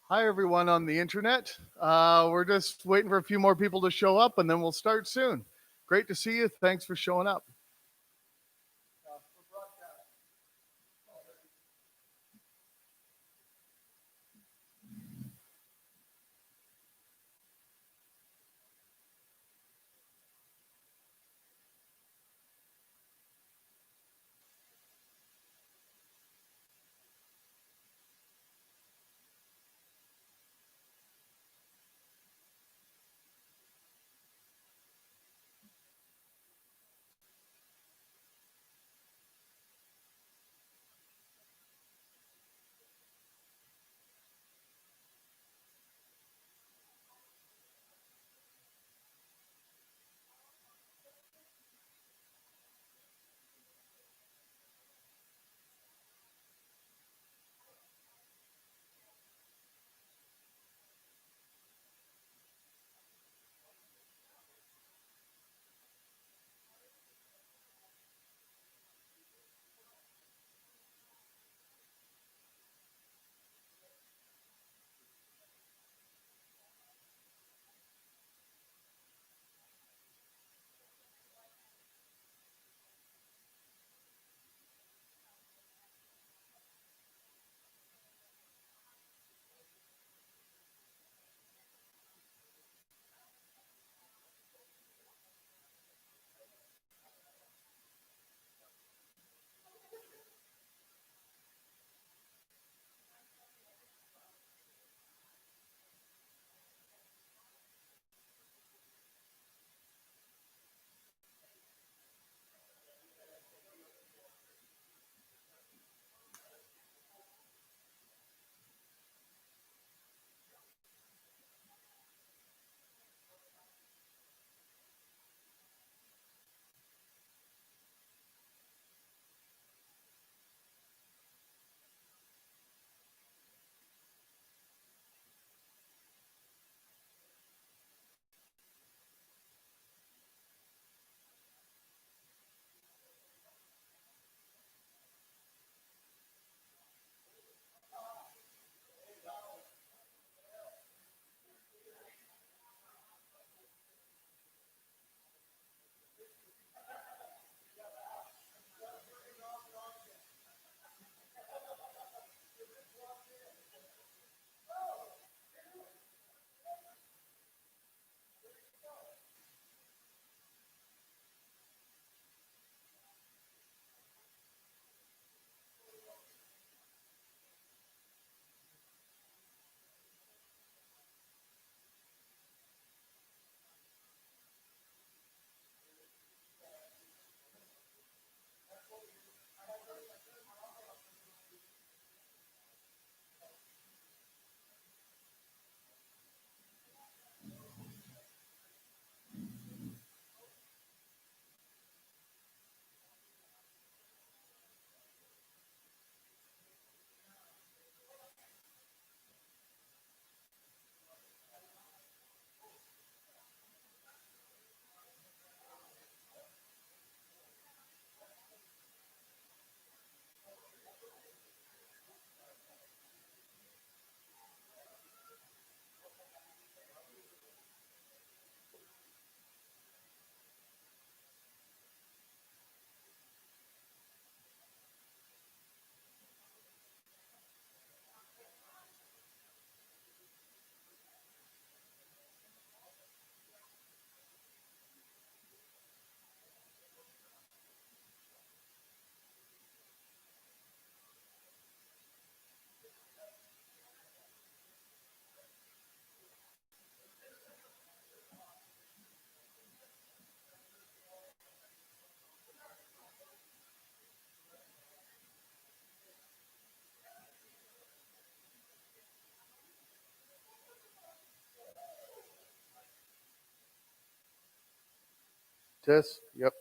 Hi, everyone on the internet. We're just waiting for a few more people to show up and then we'll start soon. Great to see you. Thanks for showing up. Tess, yep.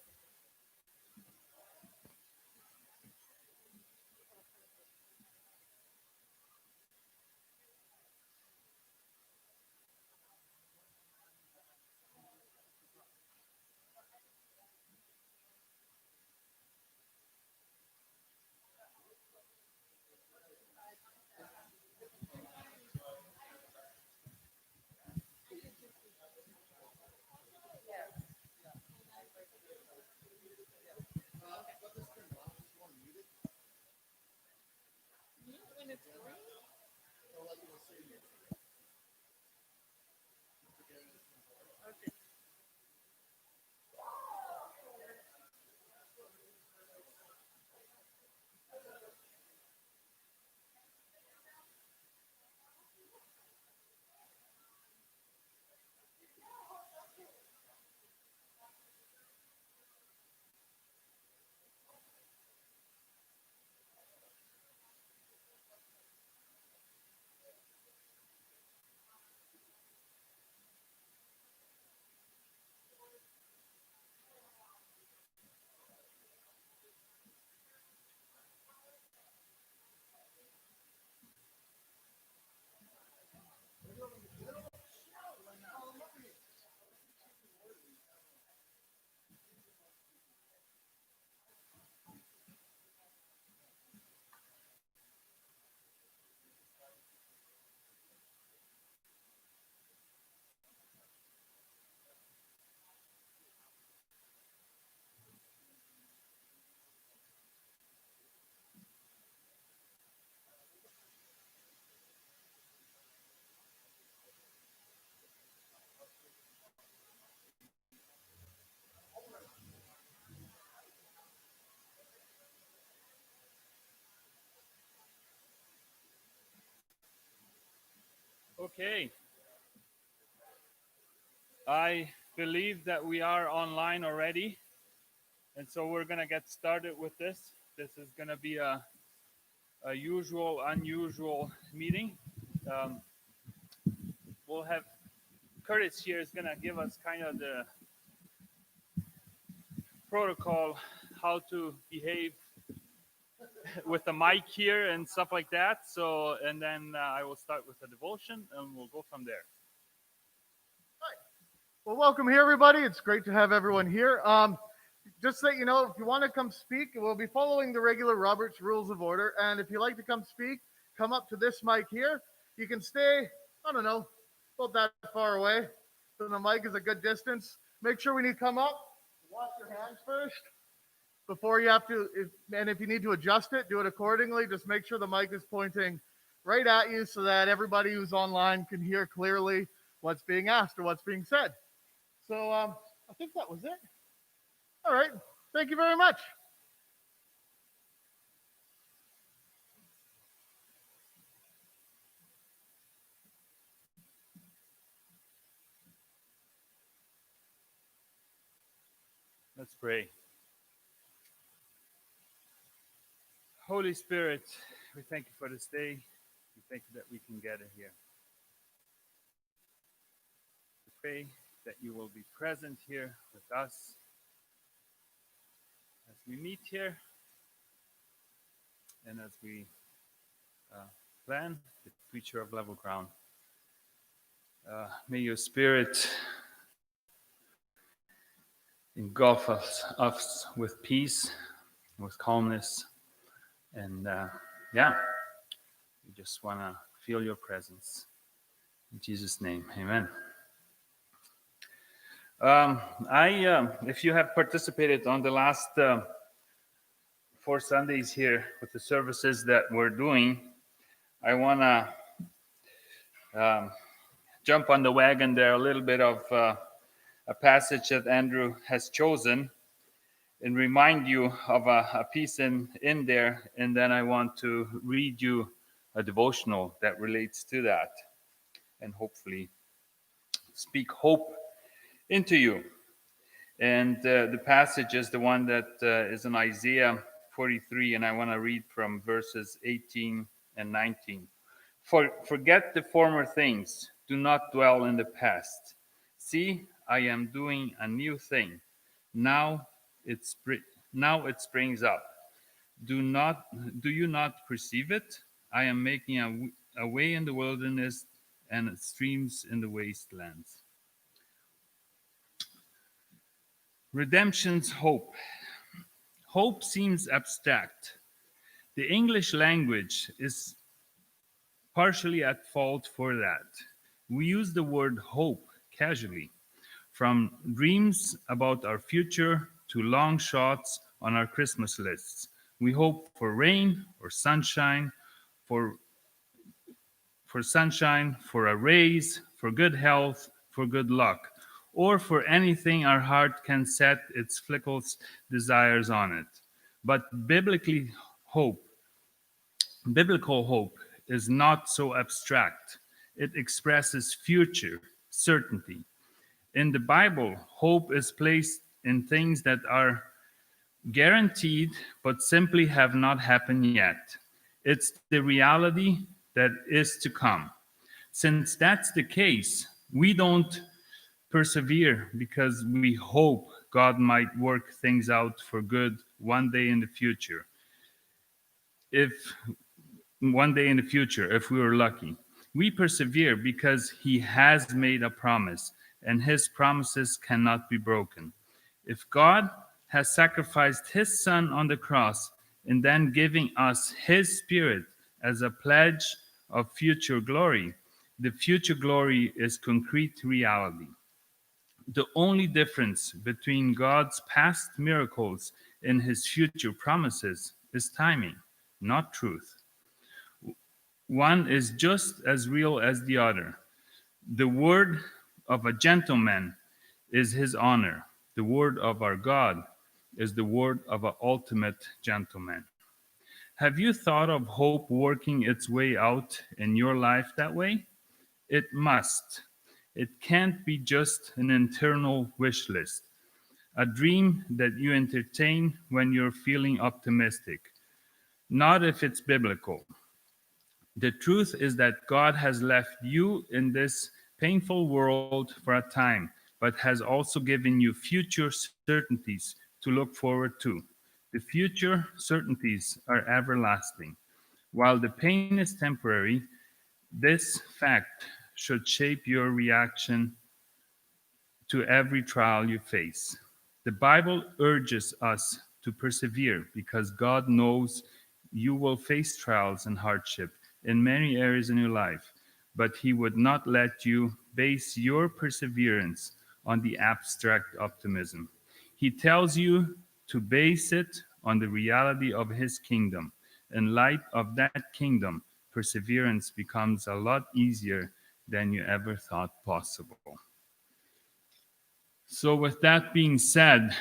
Okay. I believe that we are online already. And so we're going to get started with this. This is going to be a usual, unusual meeting. We'll have Curtis here is going to give us kind of the protocol, how to behave with the mic here and stuff like that. So, and then I will start with the devotion and we'll go from there. Well, welcome here, everybody. It's great to have everyone here. Just so you know, if you want to come speak, we'll be following the regular Robert's Rules of Order. And if you like to come speak, come up to this mic here. You can stay, I don't know, about that far away. So the mic is a good distance. Make sure when you come up, wash your hands first before you have to. And if you need to adjust it, do it accordingly. Just make sure the mic is pointing right at you so that everybody who's online can hear clearly what's being asked or what's being said. So I think that was it. All right. Thank you very much. Let's pray. Holy Spirit, we thank you for this day. We thank you that we can gather here. We pray that you will be present here with us as we meet here and as we plan the future of Level Ground. May your Spirit engulf us with peace, with calmness, and we just want to feel your presence. In Jesus' name, amen. If you have participated on the last 4 Sundays here with the services that we're doing, I want to jump on the wagon there a little bit of a passage that Andrew has chosen and remind you of a piece in there, and then I want to read you a devotional that relates to that and hopefully speak hope into you. And the passage is the one that is in Isaiah 43, and I want to read from verses 18 and 19. Forget the former things, do not dwell in the past. See, I am doing a new thing. Now it springs up. Do you not perceive it? I am making a way in the wilderness and streams in the wastelands. Redemption's hope. Hope seems abstract. The English language is partially at fault for that. We use the word hope casually, from dreams about our future to long shots on our Christmas lists. We hope for rain or sunshine, for sunshine, for a raise, for good health, for good luck, or for anything our heart can set its fickle desires on it. But biblical hope is not so abstract. It expresses future certainty. In the Bible, hope is placed in things that are guaranteed but simply have not happened yet. It's the reality that is to come. Since that's the case, we don't persevere because we hope God might work things out for good one day in the future. If we were lucky. We persevere because he has made a promise, and his promises cannot be broken. If God has sacrificed his son on the cross and then giving us his spirit as a pledge of future glory, the future glory is concrete reality. The only difference between God's past miracles and his future promises is timing, not truth. One is just as real as the other. The word of a gentleman is his honor. The word of our God is the word of an ultimate gentleman. Have you thought of hope working its way out in your life that way? It must. It can't be just an internal wish list, a dream that you entertain when you're feeling optimistic, not if it's biblical. The truth is that God has left you in this painful world for a time, but has also given you future certainties to look forward to. The future certainties are everlasting. While the pain is temporary, this fact should shape your reaction to every trial you face. The Bible urges us to persevere because God knows you will face trials and hardship in many areas in your life, but He would not let you base your perseverance on the abstract optimism. He tells you to base it on the reality of His kingdom. In light of that kingdom, perseverance becomes a lot easier than you ever thought possible. So, with that being said,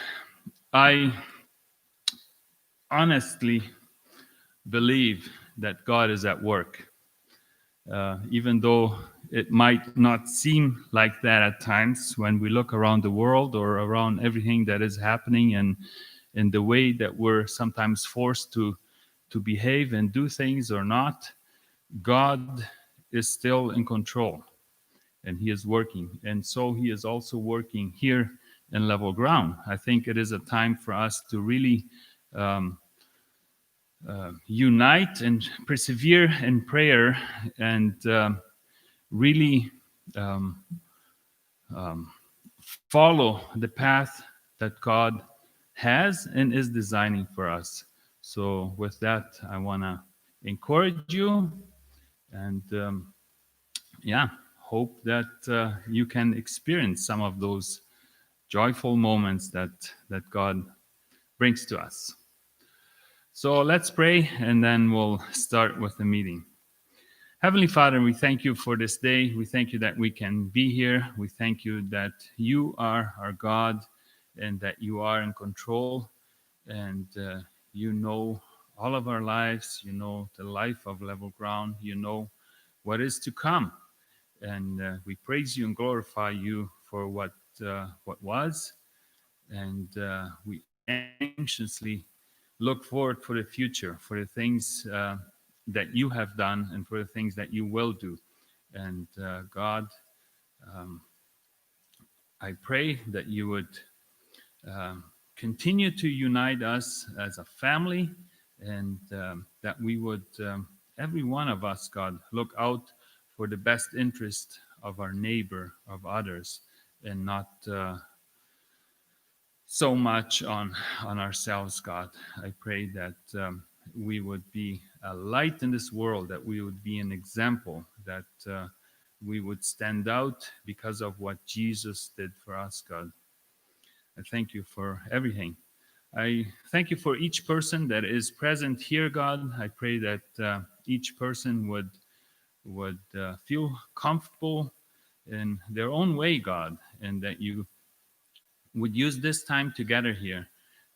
I honestly believe that God is at work, even though it might not seem like that at times when we look around the world or around everything that is happening and in the way that we're sometimes forced to behave and do things or not. God is still in control and He is working. And so He is also working here in Level Ground. I think it is a time for us to really um, unite and persevere in prayer and really um, follow the path that God has and is designing for us. So, with that, I want to encourage you and yeah, hope that you can experience some of those joyful moments that God brings to us. So let's pray and then we'll start with the meeting. Heavenly Father, we thank you for this day. We thank you that we can be here. We thank you that you are our God and that you are in control and you know all of our lives. You know the life of Level Ground. You know what is to come. And we praise you and glorify you for what was. And we anxiously look forward for the future, for the things that you have done and for the things that you will do. And God, um, I pray that you would continue to unite us as a family and that we would, every one of us, God, look out for the best interest of our neighbor, of others, and not so much on ourselves, God. I pray that we would be a light in this world, that we would be an example, that we would stand out because of what Jesus did for us, God. I thank you for everything. I thank you for each person that is present here, God. I pray that each person would feel comfortable in their own way, God, and that you would use this time together here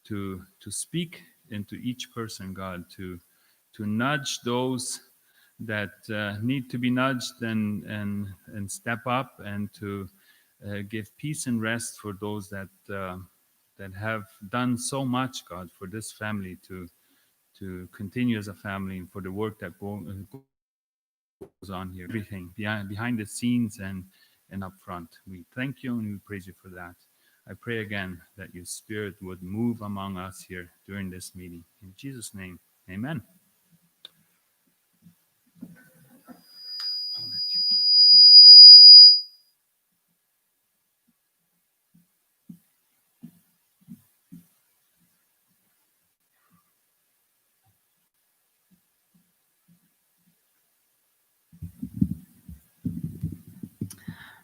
to speak into each person, God, to nudge those that need to be nudged and step up, and to give peace and rest for those that have done so much, God, for this family to continue as a family and for the work that goes on here, everything behind the scenes and up front. We thank you and we praise you for that. I pray again that your Spirit would move among us here during this meeting. In Jesus' name, amen.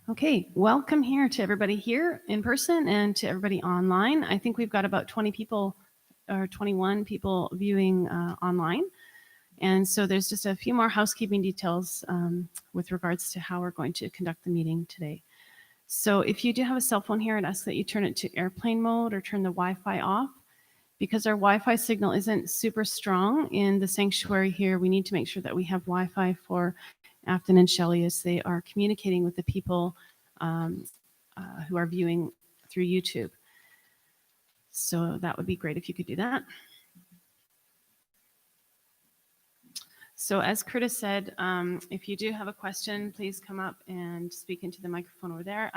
Okay, welcome here to everybody here in person and to everybody online. I think we've got about 20 people or 21 people viewing online. And so there's just a few more housekeeping details with regards to how we're going to conduct the meeting today. So if you do have a cell phone here, I'd ask that you turn it to airplane mode or turn the Wi-Fi off. Because our Wi-Fi signal isn't super strong in the sanctuary here, we need to make sure that we have Wi-Fi for Afton and Shelley as they are communicating with the people who are viewing through YouTube. So that would be great if you could do that. So as Curtis said, if you do have a question, please come up and speak into the microphone over there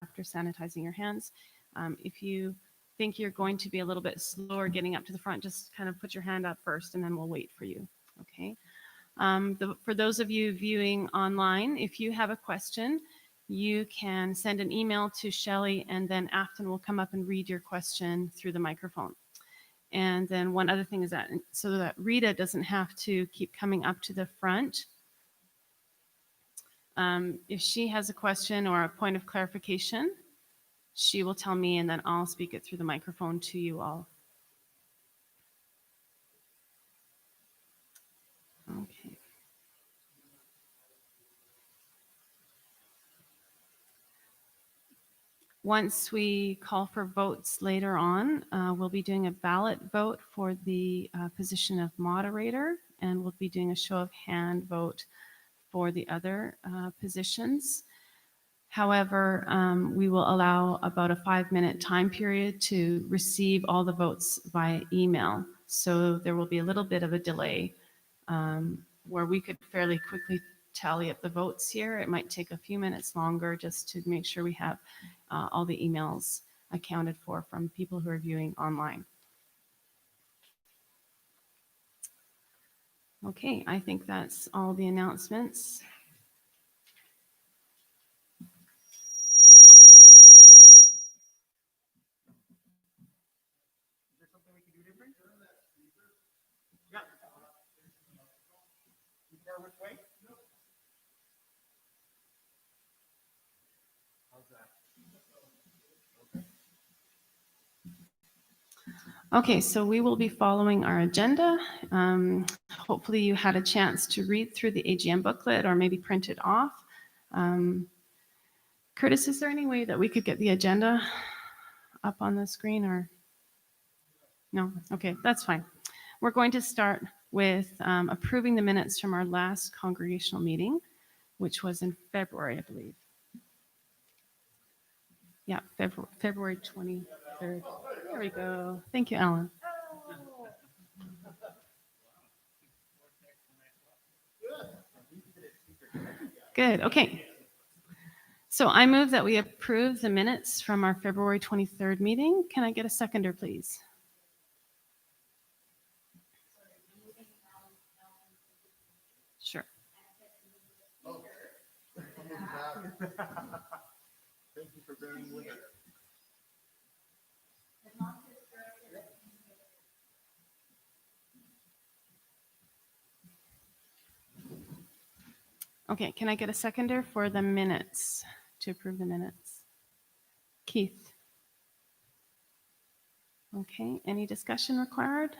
after sanitizing your hands. If you think you're going to be a little bit slower getting up to the front, just kind of put your hand up first and then we'll wait for you, okay? For those of you viewing online, if you have a question, you can send an email to Shelley and then Afton will come up and read your question through the microphone. And then one other thing is that so that Rita doesn't have to keep coming up to the front, if she has a question or a point of clarification, she will tell me and then I'll speak it through the microphone to you all. Okay. Once we call for votes later on, we'll be doing a ballot vote for the position of moderator, and we'll be doing a show of hand vote for the other positions. However, we will allow about a 5-minute time period to receive all the votes via email. So there will be a little bit of a delay where we could fairly quickly tally up the votes here. It might take a few minutes longer just to make sure we have all the emails accounted for from people who are viewing online. Okay, I think that's all the announcements. Okay, so we will be following our agenda. Hopefully you had a chance to read through the AGM booklet or maybe print it off. Curtis, is there any way that we could get the agenda up on the screen or? No? Okay, that's fine. We're going to start with approving the minutes from our last congregational meeting, which was in February, I believe. Yeah, February 23rd. There we go. Thank you, Alan. Good, okay. So I move that we approve the minutes from our February 23rd meeting. Can I get a seconder, please? Sure. Thank you for bearing with us. Okay, can I get a seconder for the minutes, to approve the minutes? Keith. Okay, any discussion required?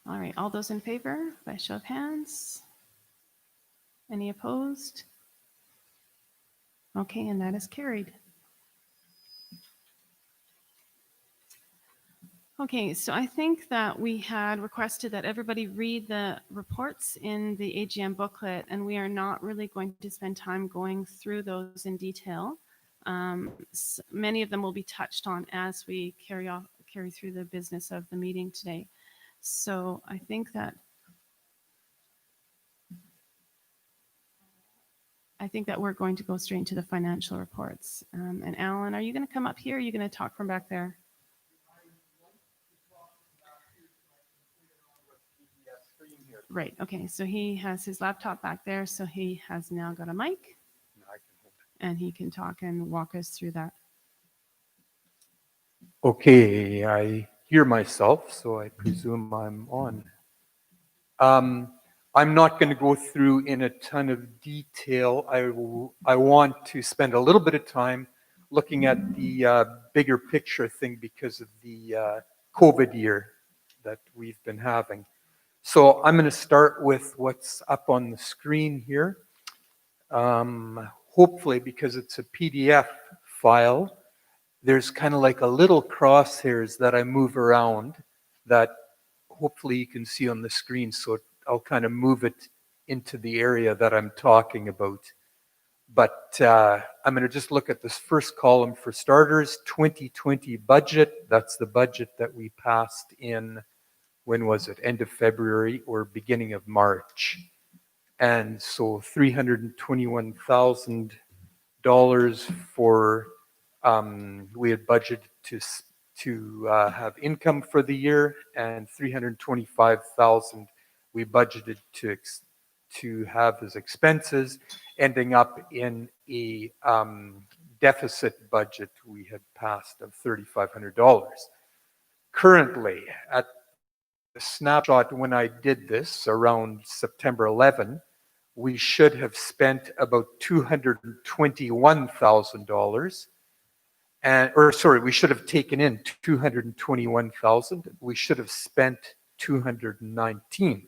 All right, all those in favor by show of hands? Any opposed? Okay, and that is carried. Okay, so I think that we had requested that everybody read the reports in the AGM booklet, and we are not really going to spend time going through those in detail. Many of them will be touched on as we carry through the business of the meeting today. So I think that we're going to go straight into the financial reports. And Alan, are you going to come up here? Or are you going to talk from back there? Right, okay, so he has his laptop back there, so he has now got a mic. And he can talk and walk us through that. Okay, I hear myself, so I presume I'm on. I'm not going to go through in a ton of detail. I want to spend a little bit of time looking at the bigger picture thing because of the COVID year that we've been having. So I'm going to start with what's up on the screen here. Hopefully, because it's a PDF file, there's kind of like a little crosshairs that I move around that hopefully you can see on the screen so it I'll kind of move it into the area that I'm talking about. But I'm going to just look at this first column for starters, 2020 budget. That's the budget that we passed in, when was it? End of February or beginning of March. And so $321,000 for, we had budgeted to have income for the year, and $325,000 we budgeted to have as expenses, ending up in a deficit budget we had passed of $3,500. Currently, at the snapshot when I did this around September 11, we should have spent about $221,000. We should have taken in 221,000. We should have spent 219.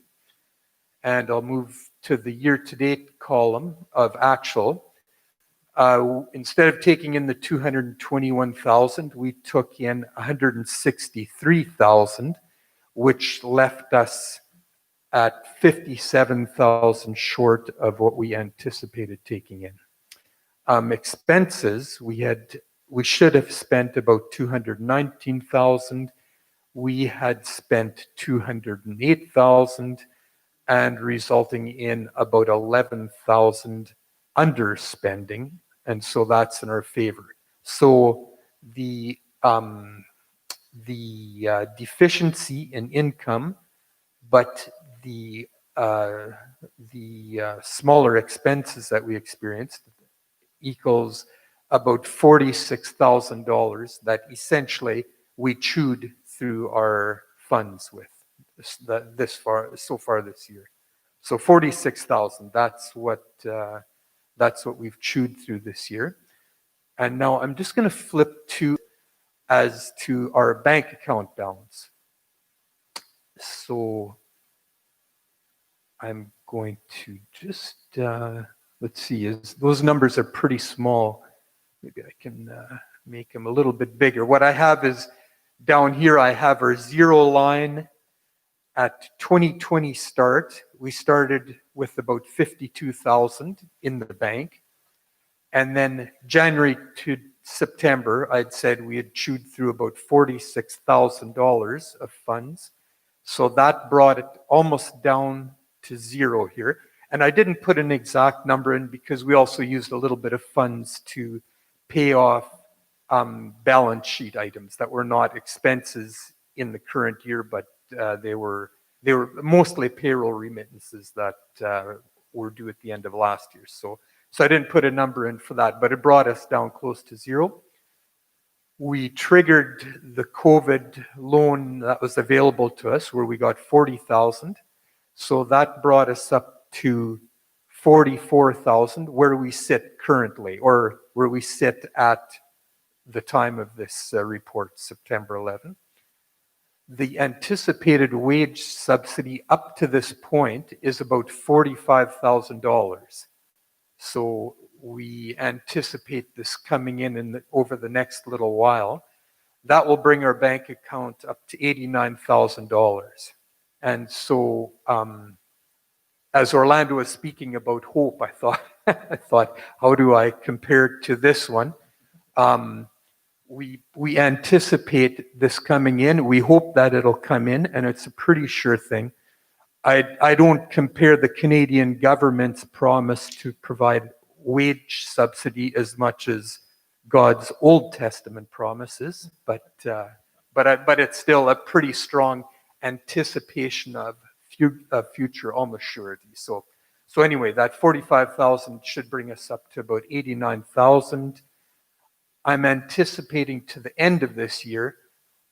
And I'll move to the year-to-date column of actual. Instead of taking in the 221,000, we took in 163,000, which left us at 57,000 short of what we anticipated taking in. Expenses, we should have spent about 219,000. We had spent 208,000, and resulting in about 11,000 underspending, and so that's in our favor. So the deficiency in income, but the smaller expenses that we experienced equals about $46,000 that essentially we chewed through our funds with so far this year. So 46,000. That's what we've chewed through this year. And now I'm just going to flip to our bank account balance. So I'm going to just let's see. Those numbers are pretty small. Maybe I can make them a little bit bigger. What I have is down here. I have our zero line. At 2020 start, we started with about 52,000 in the bank. And then January to September, I'd said we had chewed through about $46,000 of funds. So that brought it almost down to zero here. And I didn't put an exact number in because we also used a little bit of funds to pay off balance sheet items that were not expenses in the current year, but they were mostly payroll remittances that were due at the end of last year. So I didn't put a number in for that, but it brought us down close to zero. We triggered the COVID loan that was available to us, where we got 40,000. So that brought us up to 44,000, where we sit currently, or where we sit at the time of this report, September 11. The anticipated wage subsidy up to this point is about $45,000. So we anticipate this coming in over the next little while. That will bring our bank account up to $89,000. And so, as Orlando was speaking about hope, I thought, how do I compare it to this one? We anticipate this coming in. We hope that it'll come in, and it's a pretty sure thing. I don't compare the Canadian government's promise to provide wage subsidy as much as God's Old Testament promises, but it's still a pretty strong anticipation of future almost surety. So anyway, that 45,000 should bring us up to about 89,000. I'm anticipating to the end of this year,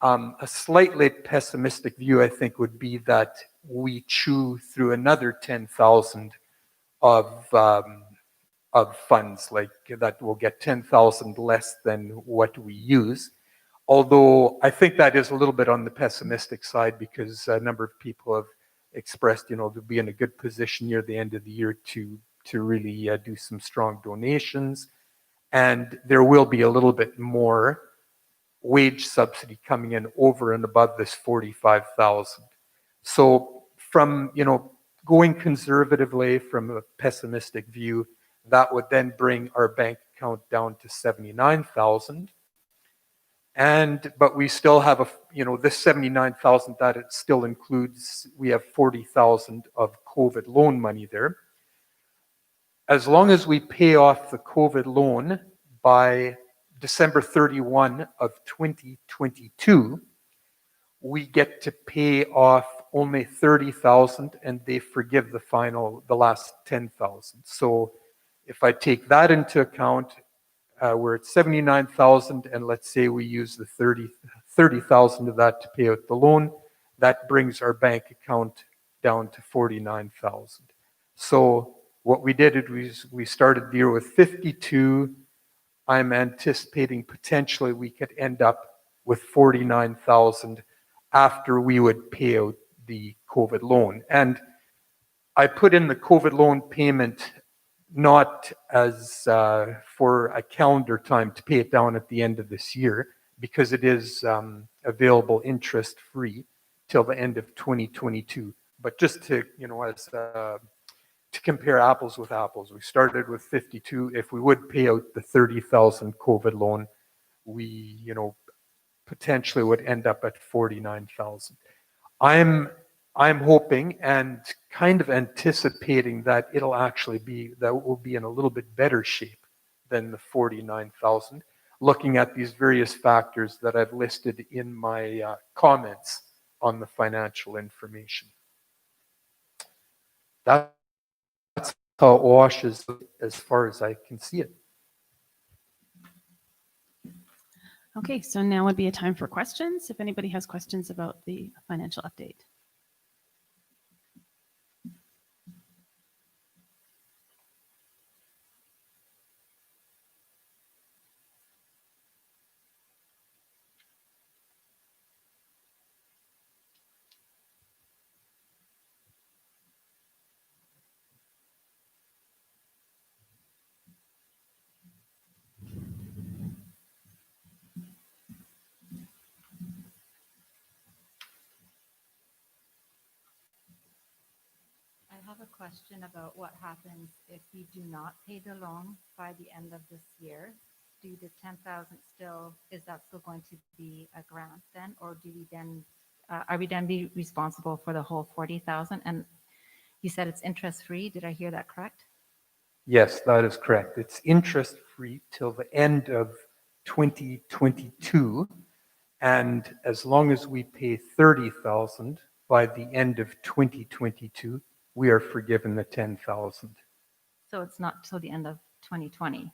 a slightly pessimistic view, I think, would be that we chew through another 10,000 of funds, like that we'll get 10,000 less than what we use. Although I think that is a little bit on the pessimistic side, because a number of people have expressed, to be in a good position near the end of the year to really do some strong donations. And there will be a little bit more wage subsidy coming in over and above this 45,000. So from, going conservatively from a pessimistic view, that would then bring our bank account down to 79,000. But we still have this 79,000, that it still includes, we have 40,000 of COVID loan money there. As long as we pay off the COVID loan by December 31 of 2022, we get to pay off only 30,000 and they forgive the last 10,000. So if I take that into account, we're at 79,000 and let's say we use the 30,000 of that to pay out the loan, that brings our bank account down to 49,000. So what we did is we started the year with 52. I'm anticipating potentially we could end up with 49,000 after we would pay out the COVID loan. And I put in the COVID loan payment not as for a calendar time to pay it down at the end of this year, because it is available interest free till the end of 2022. But just to, as to compare apples with apples, we started with 52. If we would pay out the 30,000 COVID loan, we, potentially would end up at 49,000. I'm hoping and kind of anticipating that it'll actually be, that we'll be in a little bit better shape than the 49,000, looking at these various factors that I've listed in my comments on the financial information. That's how it washes as far as I can see it. Okay, so now would be a time for questions. If anybody has questions about the financial update. I have a question about what happens if we do not pay the loan by the end of this year. Do the 10,000 still, is that still going to be a grant then, or do we then, are we then be responsible for the whole 40,000? And you said it's interest free. Did I hear that correct? Yes, that is correct. It's interest free till the end of 2022. And as long as we pay 30,000 by the end of 2022, we are forgiven the 10,000. So it's not till the end of 2020.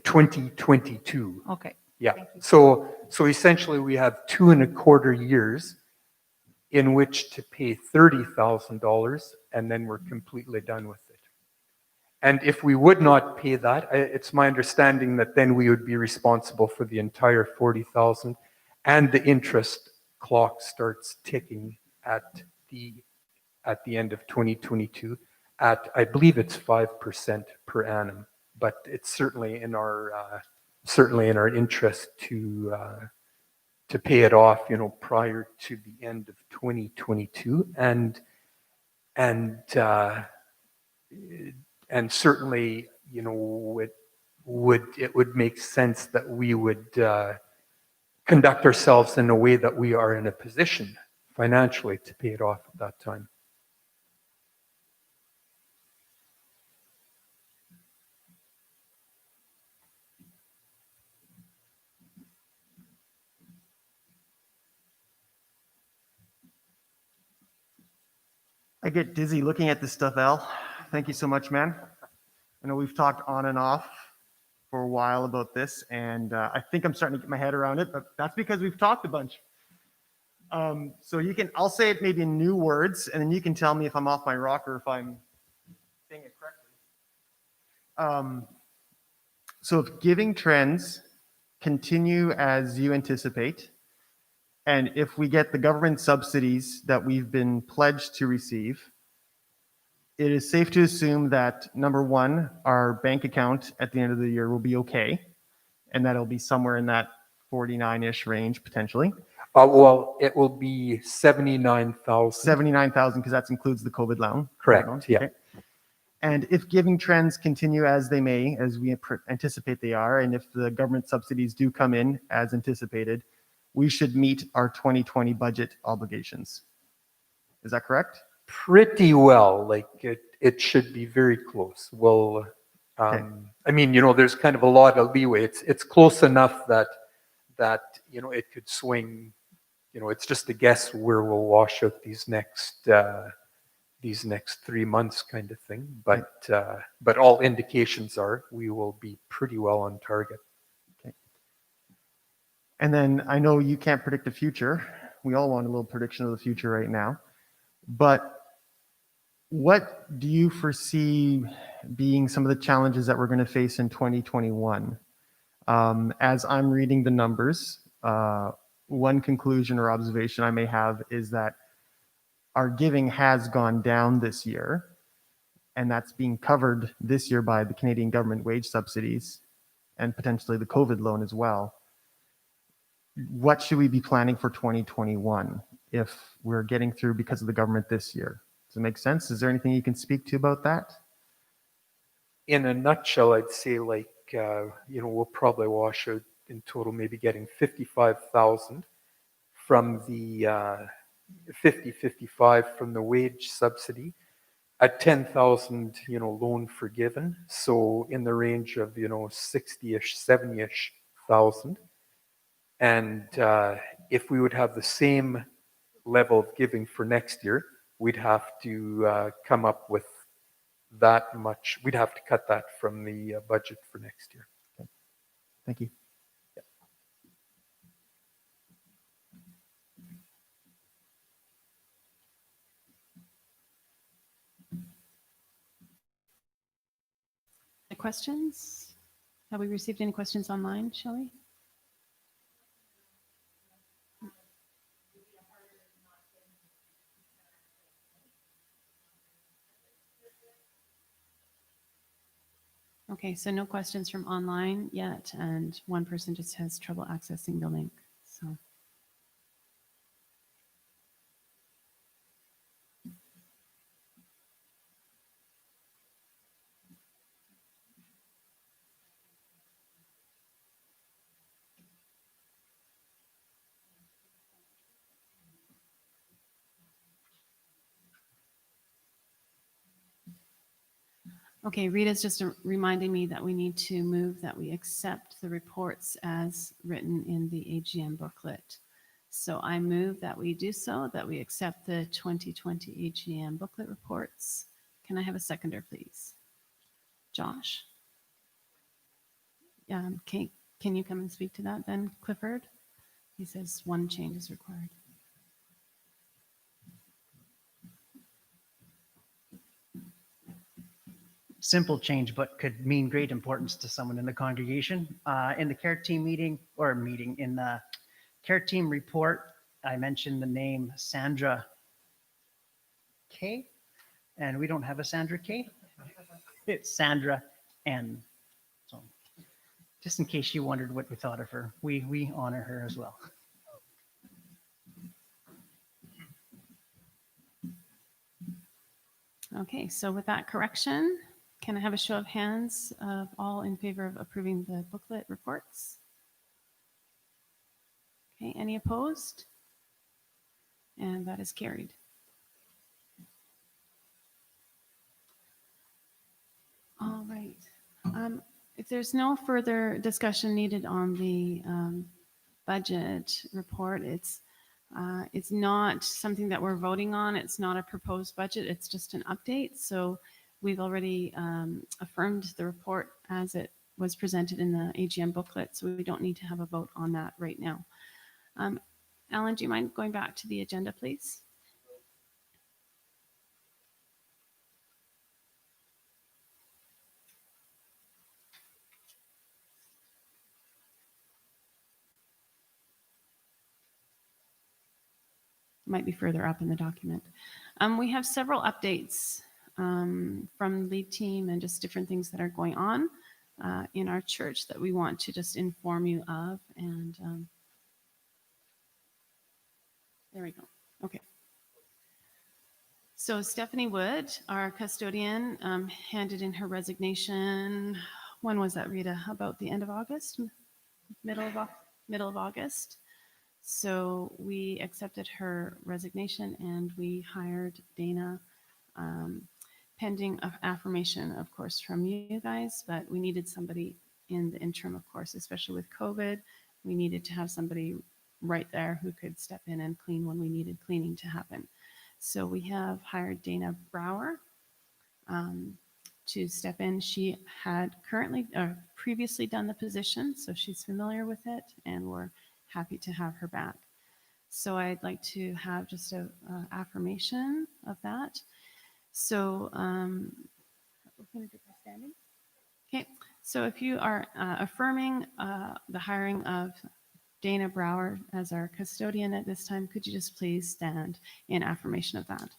2022. Okay. Yeah. Thank you. So essentially we have 2.25 years in which to pay $30,000 and then we're completely done with it. And if we would not pay that, it's my understanding that then we would be responsible for the entire 40,000 and the interest clock starts ticking at the end of 2022 at, I believe it's 5% per annum, but it's certainly in our interest to pay it off, prior to the end of 2022, and certainly, it would make sense that we would conduct ourselves in a way that we are in a position financially to pay it off at that time. I get dizzy looking at this stuff, Al. Thank you so much, man. I know we've talked on and off for a while about this, and I think I'm starting to get my head around it, but that's because we've talked a bunch. So I'll say it maybe in new words, and then you can tell me if I'm off my rocker, if I'm saying it correctly. So if giving trends continue as you anticipate, and if we get the government subsidies that we've been pledged to receive, it is safe to assume that, number one, our bank account at the end of the year will be okay, and that it'll be somewhere in that 49-ish range potentially. Well, it will be 79,000. 79,000 because that includes the COVID loan. Correct, yeah. Okay. And if giving trends continue as they may, as we anticipate they are, and if the government subsidies do come in as anticipated, we should meet our 2020 budget obligations. Is that correct? Pretty well, like it should be very close. Well, Okay. I mean, there's kind of a lot of leeway. It's close enough that it could swing. It's just a guess where we'll wash out these next 3 months, kind of thing. But all indications are we will be pretty well on target. Okay. And then I know you can't predict the future. We all want a little prediction of the future right now. But what do you foresee being some of the challenges that we're going to face in 2021? As I'm reading the numbers, one conclusion or observation I may have is that our giving has gone down this year, and that's being covered this year by the Canadian government wage subsidies and potentially the COVID loan as well. What should we be planning for 2021 if we're getting through because of the government this year? Does it make sense? Is there anything you can speak to about that? In a nutshell, I'd say we'll probably wash out in total, maybe getting 55,000 from the 55 from the wage subsidy, at 10,000, loan forgiven. So in the range of, 60-ish, 70-ish thousand. And if we would have the same level of giving for next year, we'd have to come up with that much. We'd have to cut that from the budget for next year. Okay. Thank you. Any questions? Have we received any questions online, Shelley? Okay, so no questions from online yet, and one person just has trouble accessing the link. So, okay, Rita's just reminding me that we need to move that we accept the reports as written in the AGM booklet. So I move that we do so, that we accept the 2020 AGM booklet reports. Can I have a seconder, please? Josh? Kate, can you come and speak to that then, Clifford? He says one change is required. Simple change, but could mean great importance to someone in the congregation. In the care team in the care team report, I mentioned the name Sandra K, and we don't have a Sandra K. It's Sandra N. So just in case you wondered what we thought of her, we honor her as well. Okay, so with that correction, can I have a show of hands of all in favor of approving the booklet reports? Okay, any opposed? And that is carried. All right. If there's no further discussion needed on the budget report, it's not something that we're voting on. It's not a proposed budget. It's just an update. So we've already affirmed the report as it was presented in the AGM booklet. So we don't need to have a vote on that right now. Alan, do you mind going back to the agenda, please? Might be further up in the document. We have several updates from lead team and just different things that are going on in our church that we want to just inform you of. And There we go. Okay. So Stephanie Wood, our custodian, handed in her resignation. When was that, Rita? About the end of August? Middle of August. So we accepted her resignation and we hired Dana, pending affirmation, of course, from you guys, but we needed somebody in the interim, of course, especially with COVID. We needed to have somebody right there who could step in and clean when we needed cleaning to happen. So we have hired Dana Brower to step in. She had previously done the position, so she's familiar with it, and we're happy to have her back. So I'd like to have just a affirmation of that. So we're going to do by standing. Okay, so if you are affirming the hiring of Dana Brower as our custodian at this time, could you just please stand in affirmation of that?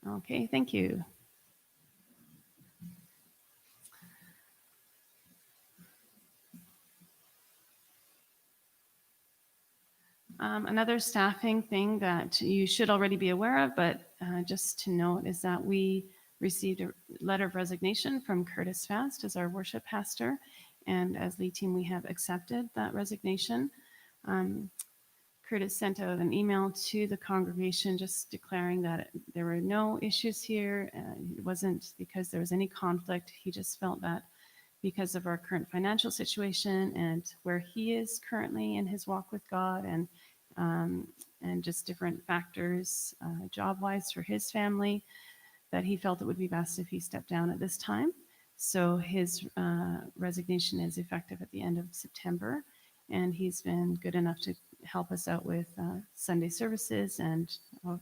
Okay, thank you. Another staffing thing that you should already be aware of, but just to note, is that we received a letter of resignation from Curtis Fast as our worship pastor. And as lead team, we have accepted that resignation. Curtis sent out an email to the congregation just declaring that there were no issues here. It wasn't because there was any conflict. He just felt that because of our current financial situation and where he is currently in his walk with God, and just different factors job-wise for his family, that he felt it would be best if he stepped down at this time. So his resignation is effective at the end of September, and he's been good enough to help us out with Sunday services and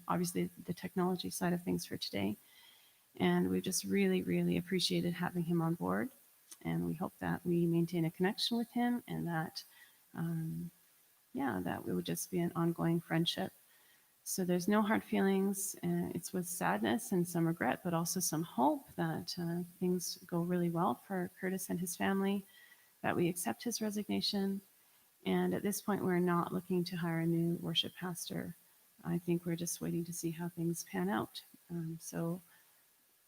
obviously the technology side of things for today. And we just really, really appreciated having him on board. And we hope that we maintain a connection with him, and that, that it would just be an ongoing friendship. So there's no hard feelings. It's with sadness and some regret, but also some hope that things go really well for Curtis and his family, that we accept his resignation. And at this point, we're not looking to hire a new worship pastor. I think we're just waiting to see how things pan out. So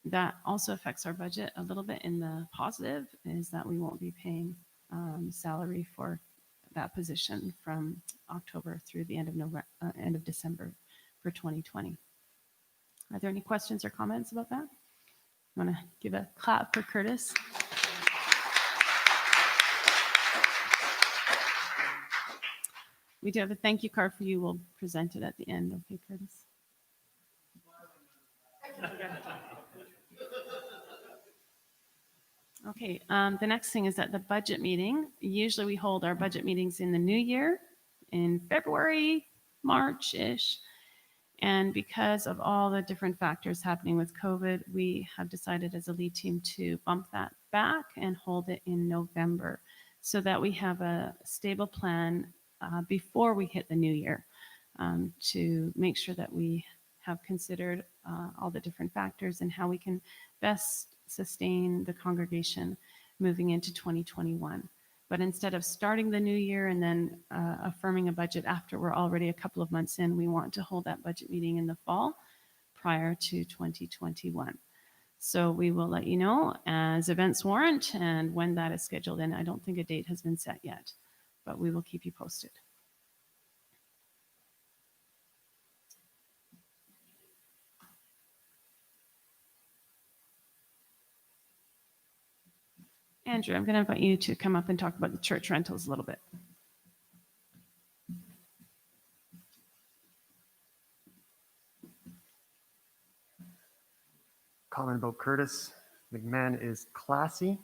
that also affects our budget a little bit in the positive, is that we won't be paying salary for that position from October through the end of December for 2020. Are there any questions or comments about that? You want to give a clap for Curtis? We do have a thank you card for you. We'll present it at the end. Okay, Curtis. Okay, the next thing is that the budget meeting, usually we hold our budget meetings in the new year, in February, March-ish. And because of all the different factors happening with COVID, we have decided as a lead team to bump that back and hold it in November, so that we have a stable plan before we hit the new year, to make sure that we have considered all the different factors and how we can best sustain the congregation moving into 2021. But instead of starting the new year and then affirming a budget after we're already a couple of months in, we want to hold that budget meeting in the fall prior to 2021. So we will let you know as events warrant and when that is scheduled. And I don't think a date has been set yet, but we will keep you posted. Andrew, I'm going to invite you to come up and talk about the church rentals a little bit. Comment about Curtis. McMahon is classy.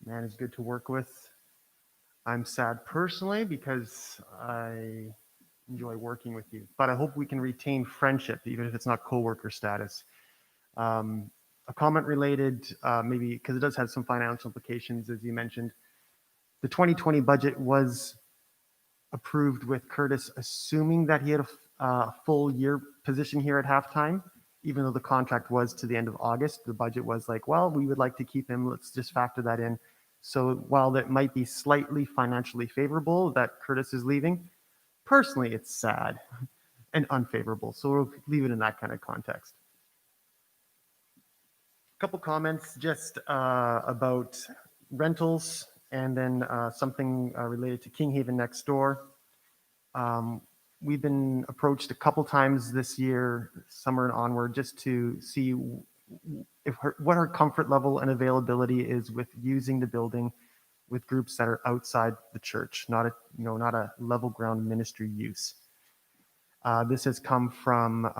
Man is good to work with. I'm sad personally because I enjoy working with you, but I hope we can retain friendship, even if it's not co-worker status. A comment related, maybe because it does have some financial implications, as you mentioned. The 2020 budget was approved with Curtis, assuming that he had a full year position here at halftime. even though the contract was to the end of August, the budget was like, well, we would like to keep him. Let's just factor that in. So while that might be slightly financially favorable that Curtis is leaving, personally, it's sad and unfavorable. So we'll leave it in that kind of context. A couple comments just about rentals, and then something related to Kinghaven next door. We've been approached a couple times this year, summer and onward, just to see what her comfort level and availability is with using the building with groups that are outside the church, not a level ground ministry use. This has come from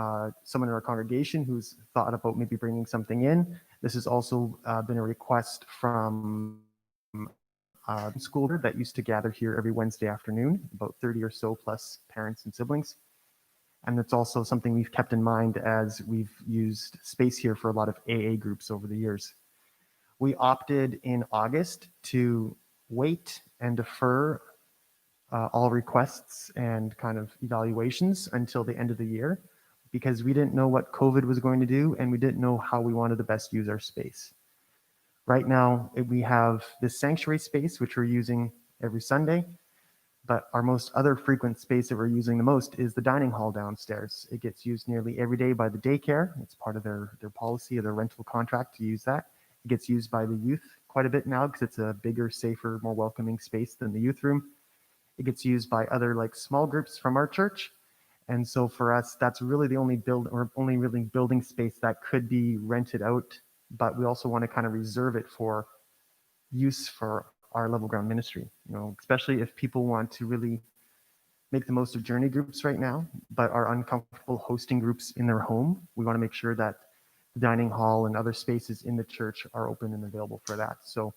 someone in our congregation who's thought about maybe bringing something in. This has also been a request from school that used to gather here every Wednesday afternoon, about 30 or so plus parents and siblings. And it's also something we've kept in mind as we've used space here for a lot of AA groups over the years. We opted in August to wait and defer all requests and kind of evaluations until the end of the year, because we didn't know what COVID was going to do and we didn't know how we wanted to best use our space. Right now, we have this sanctuary space, which we're using every Sunday, but our most other frequent space that we're using the most is the dining hall downstairs. It gets used nearly every day by the daycare. It's part of their policy of their rental contract to use that. It gets used by the youth quite a bit now because it's a bigger, safer, more welcoming space than the youth room. It gets used by other like small groups from our church. And so for us, that's really the only building space that could be rented out, but we also want to kind of reserve it for use for our level ground ministry, especially if people want to really make the most of journey groups right now, but are uncomfortable hosting groups in their home. We want to make sure that the dining hall and other spaces in the church are open and available for that. So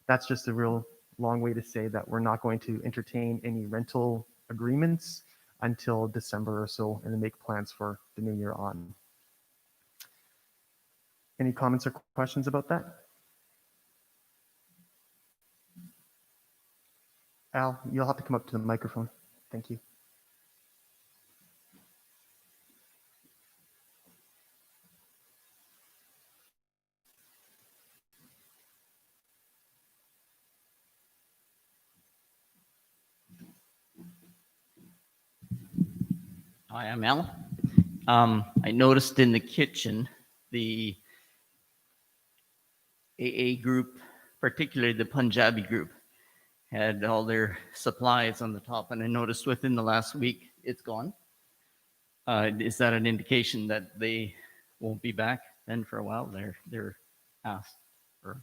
that's just a real long way to say that we're not going to entertain any rental agreements until December or so, and then make plans for the new year on. Any comments or questions about that? Al, you'll have to come up to the microphone. Thank you. Hi, I'm Al. I noticed in the kitchen, the AA group, particularly the Punjabi group, had all their supplies on the top, and I noticed within the last week it's gone. Is that an indication that they won't be back then for a while? They're asked, or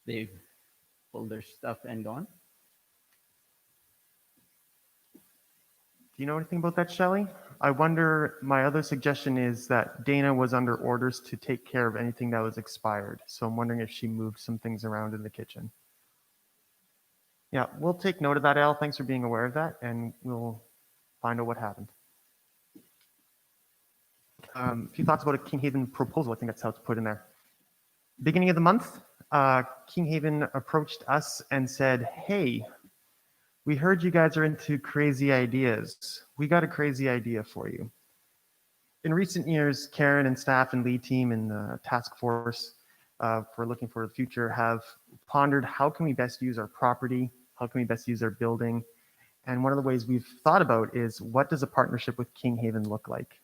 they've pulled their stuff and gone? Do you know anything about that, Shelley? I wonder, my other suggestion is that Dana was under orders to take care of anything that was expired. So I'm wondering if she moved some things around in the kitchen. Yeah, we'll take note of that, Al. Thanks for being aware of that, and we'll find out what happened. A few thoughts about a Kinghaven proposal. I think that's how it's put in there. Beginning of the month, Kinghaven approached us and said, hey, we heard you guys are into crazy ideas. We got a crazy idea for you. In recent years, Karen and staff and lead team and the task force for looking for the future have pondered how can we best use our property? How can we best use our building? And one of the ways we've thought about is what does a partnership with Kinghaven look like?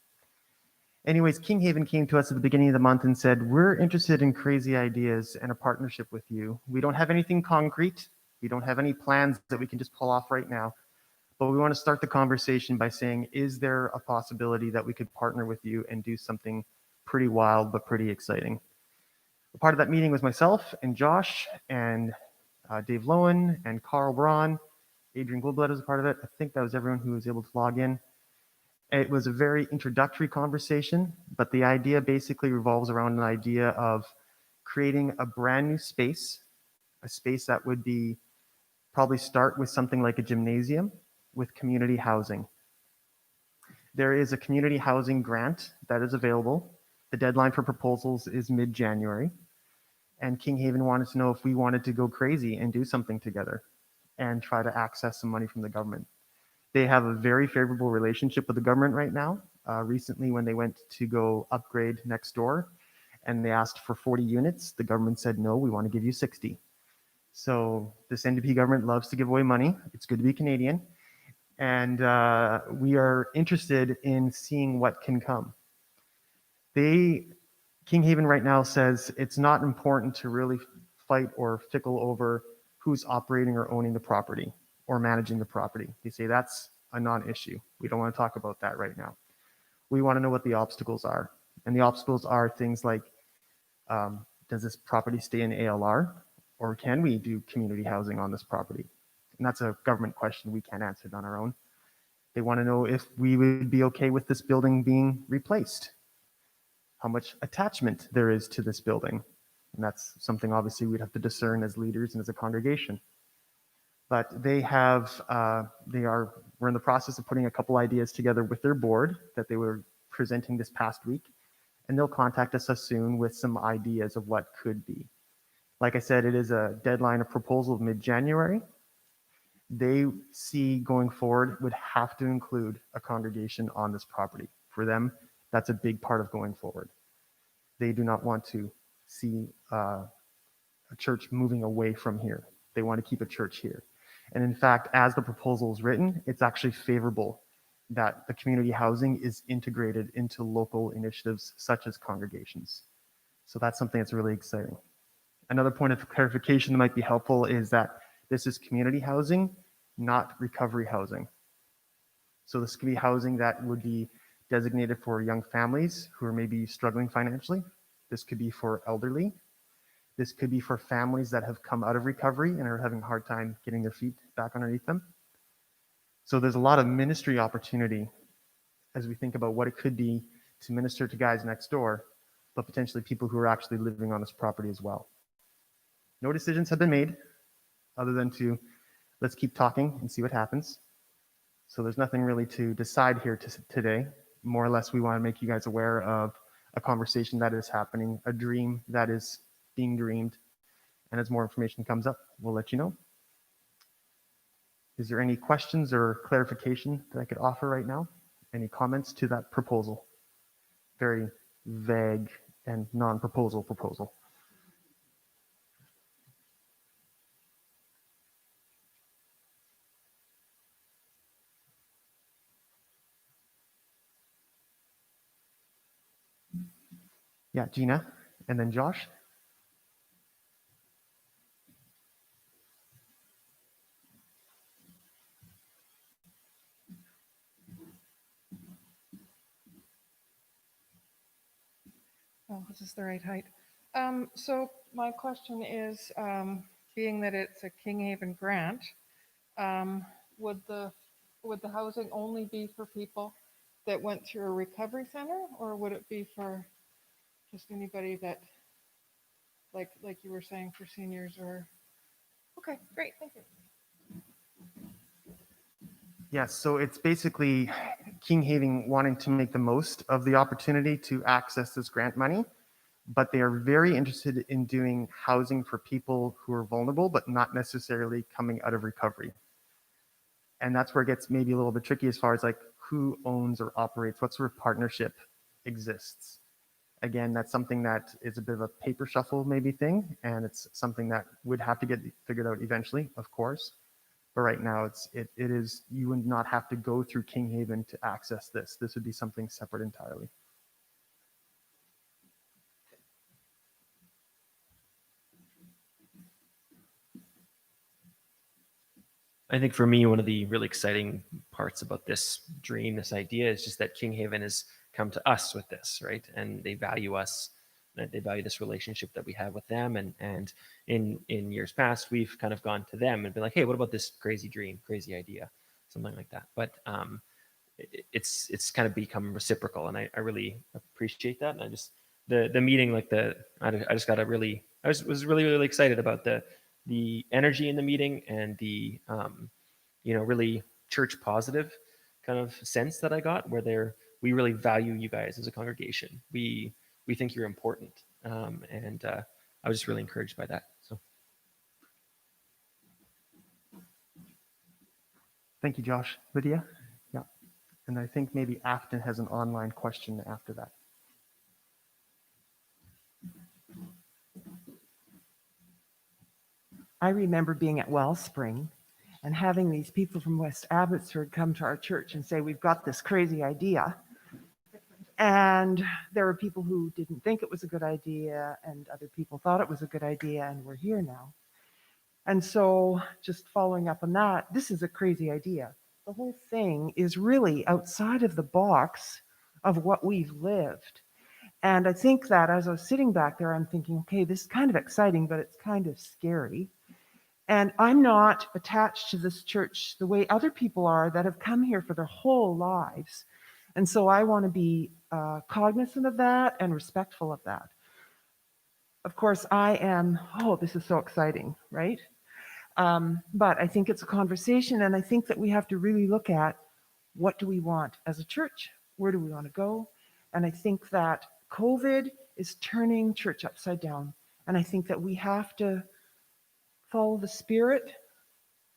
Anyways, Kinghaven came to us at the beginning of the month and said, we're interested in crazy ideas and a partnership with you. We don't have anything concrete. We don't have any plans that we can just pull off right now, but we want to start the conversation by saying, is there a possibility that we could partner with you and do something pretty wild but pretty exciting? A part of that meeting was myself and Josh and Dave Lowen and Carl Braun. Adrian Goldblatt was a part of it. I think that was everyone who was able to log in. It was a very introductory conversation, but the idea basically revolves around an idea of creating a brand new space, a space that would be probably start with something like a gymnasium with community housing. There is a community housing grant that is available. The deadline for proposals is mid-January. And Kinghaven wanted to know if we wanted to go crazy and do something together and try to access some money from the government. They have a very favorable relationship with the government right now. recently when they went to go upgrade next door and they asked for 40 units. The government said, no, we want to give you 60. So this NDP government loves to give away money. It's good to be Canadian. And we are interested in seeing what can come. Kinghaven right now says it's not important to really fight or fickle over who's operating or owning the property or managing the property. They say that's a non-issue. We don't want to talk about that right now. We want to know what the obstacles are. And the obstacles are things like, does this property stay in ALR? Or can we do community housing on this property? And that's a government question we can't answer on our own. They want to know if we would be okay with this building being replaced, how much attachment there is to this building. And that's something obviously we'd have to discern as leaders and as a congregation. But we're in the process of putting a couple ideas together with their board that they were presenting this past week. And they'll contact us soon with some ideas of what could be. Like I said, it is a deadline of proposal of mid-January. They see going forward would have to include a congregation on this property. For them, that's a big part of going forward. They do not want to see a church moving away from here. They want to keep a church here. And in fact, as the proposal is written, it's actually favorable that the community housing is integrated into local initiatives such as congregations. So that's something that's really exciting. Another point of clarification that might be helpful is that this is community housing, not recovery housing. So this could be housing that would be designated for young families who are maybe struggling financially. This could be for elderly. This could be for families that have come out of recovery and are having a hard time getting their feet back underneath them. So there's a lot of ministry opportunity as we think about what it could be to minister to guys next door, but potentially people who are actually living on this property as well. No decisions have been made other than to let's keep talking and see what happens. So there's nothing really to decide here today. More or less, we want to make you guys aware of a conversation that is happening, a dream that is being dreamed. And as more information comes up, we'll let you know. Is there any questions or clarification that I could offer right now? Any comments to that proposal? Very vague and non-proposal proposal. Yeah, Gina, and then Josh. Oh, is this the right height? So my question is, being that it's a Kinghaven grant, would the housing only be for people that went through a recovery center, or would it be for just anybody that, like you were saying, for seniors or? Okay, great, thank you. Yes, so it's basically Kinghaven wanting to make the most of the opportunity to access this grant money, but they are very interested in doing housing for people who are vulnerable, but not necessarily coming out of recovery. And that's where it gets maybe a little bit tricky as far as like who owns or operates, what sort of partnership exists. Again, that's something that is a bit of a paper shuffle maybe thing, and it's something that would have to get figured out eventually, of course. But right now, it is, you would not have to go through Kinghaven to access this. This would be something separate entirely. I think for me, one of the really exciting parts about this dream, this idea, is just that Kinghaven has come to us with this, right? And they value us, that they value this relationship that we have with them. And in years past, we've kind of gone to them and been like, hey, what about this crazy dream, crazy idea, something like that. But it's kind of become reciprocal, and I really appreciate that. And I just the meeting, like I just got a really, I was really excited about the energy in the meeting and the really church positive kind of sense that I got, where we really value you guys as a congregation. We think you're important, and I was just really encouraged by that. So thank you, Josh. Lydia? Yeah. And I think maybe Afton has an online question after that. I remember being at Wellspring and having these people from West Abbotsford come to our church and say, we've got this crazy idea. And there were people who didn't think it was a good idea, and other people thought it was a good idea, and we're here now. And so, just following up on that, this is a crazy idea. The whole thing is really outside of the box of what we've lived. And I think that as I was sitting back there, I'm thinking, okay, this is kind of exciting, but it's kind of scary. And I'm not attached to this church the way other people are that have come here for their whole lives. And so I want to be cognizant of that and respectful of that. Of course, I am, oh, this is so exciting, right? But I think it's a conversation, and I think that we have to really look at what do we want as a church? Where do we want to go? And I think that COVID is turning church upside down. And I think that we have to follow the Spirit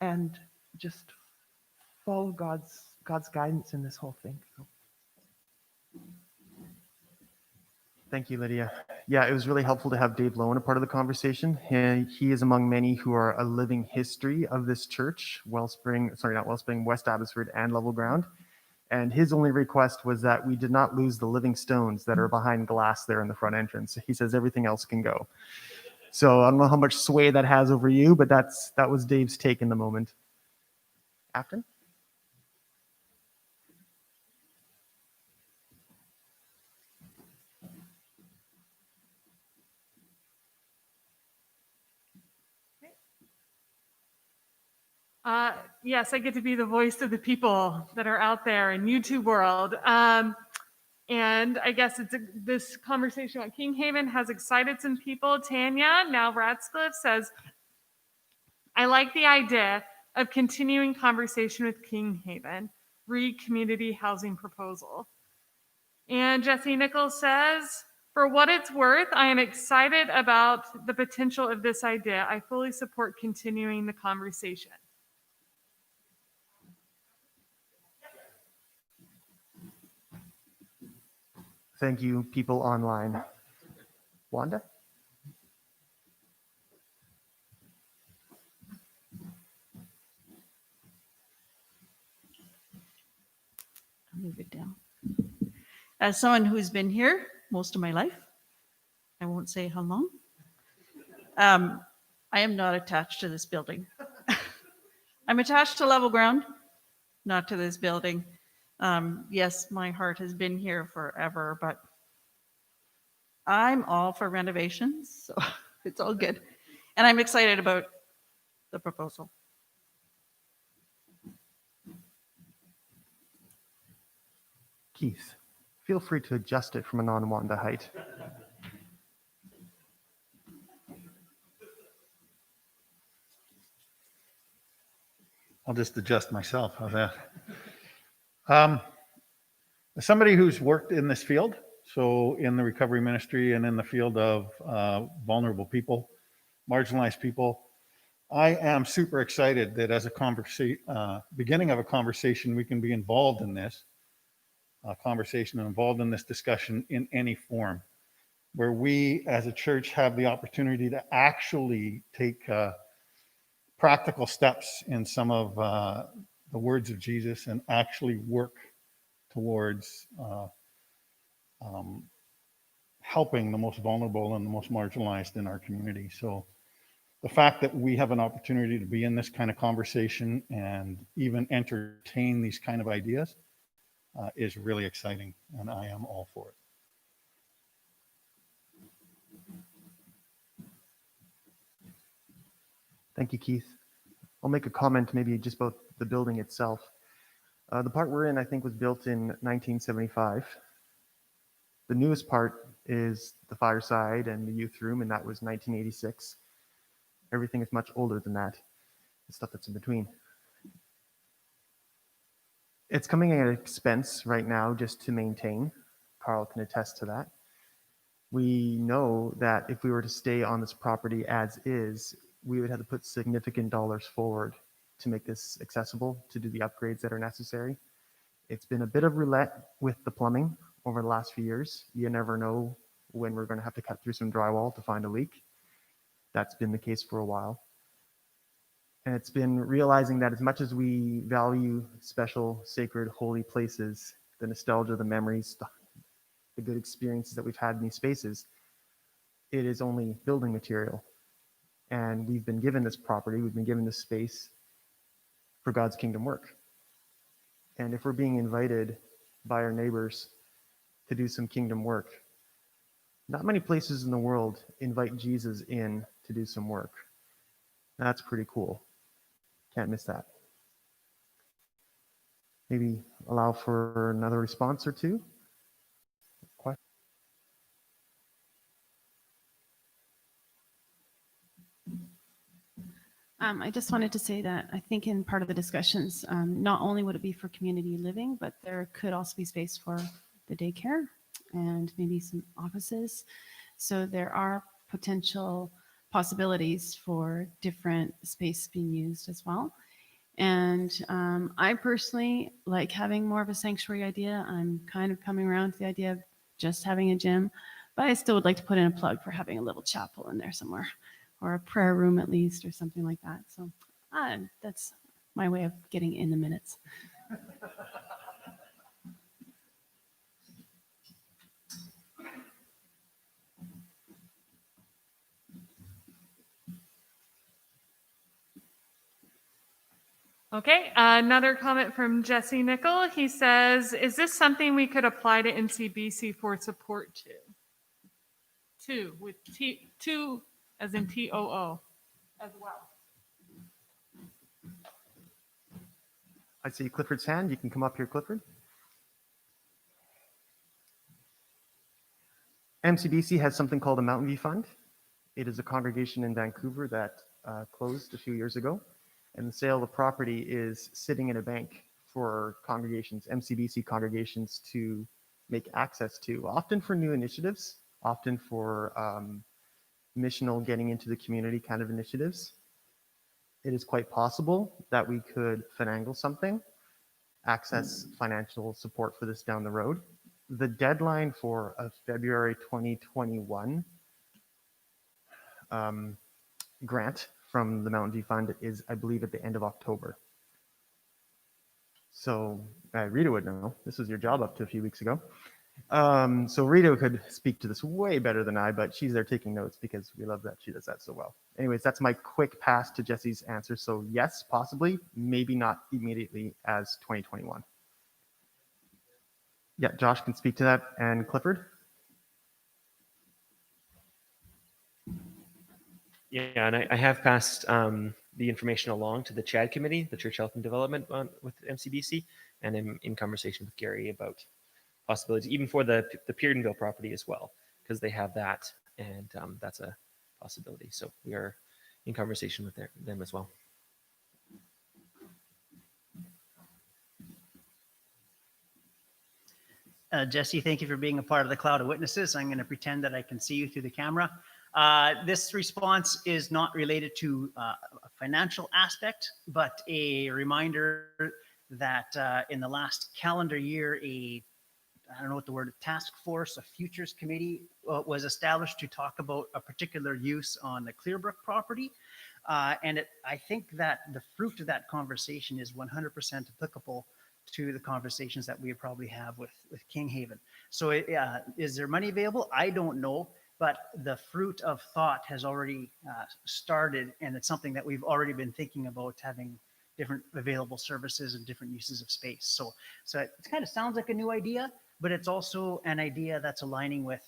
and just follow God's guidance in this whole thing. So. Thank you, Lydia. Yeah, it was really helpful to have Dave Lowen a part of the conversation. He is among many who are a living history of this church, West Abbotsford and Level Ground. And his only request was that we did not lose the living stones that are behind glass there in the front entrance. He says everything else can go. So I don't know how much sway that has over you, but that was Dave's take in the moment. Afton? Yes, I get to be the voice of the people that are out there in YouTube world. And I guess this conversation about King Haven has excited some people. Tanya, now Ratscliffe, says, I like the idea of continuing conversation with King Haven, re-community housing proposal. And Jesse Nichols says, for what it's worth, I am excited about the potential of this idea. I fully support continuing the conversation. Thank you, people online. Wanda? I'll move it down. As someone who's been here most of my life, I won't say how long, I am not attached to this building. I'm attached to Level Ground, not to this building. Yes, my heart has been here forever, but I'm all for renovations, so it's all good. And I'm excited about the proposal. Keith, feel free to adjust it from a non-Wanda height. I'll just adjust myself. How's that? As somebody who's worked in this field, so in the recovery ministry and in the field of vulnerable people, marginalized people, I am super excited that as a beginning of a conversation, we can be involved in this conversation and involved in this discussion in any form, where we as a church have the opportunity to actually take practical steps in some of the words of Jesus and actually work towards helping the most vulnerable and the most marginalized in our community. So the fact that we have an opportunity to be in this kind of conversation and even entertain these kind of ideas is really exciting, and I am all for it. Thank you, Keith. I'll make a comment maybe just about the building itself. The part we're in, I think, was built in 1975. The newest part is the fireside and the youth room, and that was 1986. Everything is much older than that, the stuff that's in between. It's coming at an expense right now just to maintain. Carl can attest to that. We know that if we were to stay on this property as is, we would have to put significant dollars forward to make this accessible, to do the upgrades that are necessary. It's been a bit of roulette with the plumbing over the last few years. You never know when we're going to have to cut through some drywall to find a leak. That's been the case for a while. And it's been realizing that as much as we value special, sacred, holy places, the nostalgia, the memories, the good experiences that we've had in these spaces, it is only building material. And we've been given this property, we've been given this space for God's kingdom work. And if we're being invited by our neighbors to do some kingdom work, not many places in the world invite Jesus in to do some work. That's pretty cool. Can't miss that. Maybe allow for another response or two. Question? I just wanted to say that I think in part of the discussions, not only would it be for community living, but there could also be space for the daycare and maybe some offices. So there are potential possibilities for different space being used as well. And I personally like having more of a sanctuary idea. I'm kind of coming around to the idea of just having a gym, but I still would like to put in a plug for having a little chapel in there somewhere, or a prayer room at least, or something like that. So that's my way of getting in the minutes. Okay, another comment from Jesse Nickel. He says, is this something we could apply to NCBC for support to? With two as in TOO as well. I see Clifford's hand. You can come up here, Clifford. MCBC has something called a Mountain View Fund. It is a congregation in Vancouver that closed a few years ago. And the sale of the property is sitting in a bank for congregations, MCBC congregations, to make access to, often for new initiatives, often for missional getting into the community kind of initiatives. It is quite possible that we could finagle something, access financial support for this down the road. The deadline for a February 2021 grant from the Mountain View Fund is, I believe, at the end of October. So Rita would know. This was your job up to a few weeks ago. So Rita could speak to this way better than I, but she's there taking notes because we love that she does that so well. Anyways, that's my quick pass to Jesse's answer. So yes, possibly, maybe not immediately as 2021. Yeah, Josh can speak to that, and Clifford. Yeah, and I have passed the information along to the CHAD committee, the Church Health and Development with MCBC, and I'm in conversation with Gary about possibilities, even for the Peardenville property as well, because they have that, and that's a possibility. So we are in conversation with them as well. Jesse, thank you for being a part of the cloud of witnesses. I'm going to pretend that I can see you through the camera. This response is not related to a financial aspect, but a reminder that in the last calendar year, I don't know what the word, task force, a futures committee was established to talk about a particular use on the Clearbrook property. And I think that the fruit of that conversation is 100% applicable to the conversations that we probably have with King Haven. So is there money available? I don't know, but the fruit of thought has already started, and it's something that we've already been thinking about, having different available services and different uses of space. So it kind of sounds like a new idea, but it's also an idea that's aligning with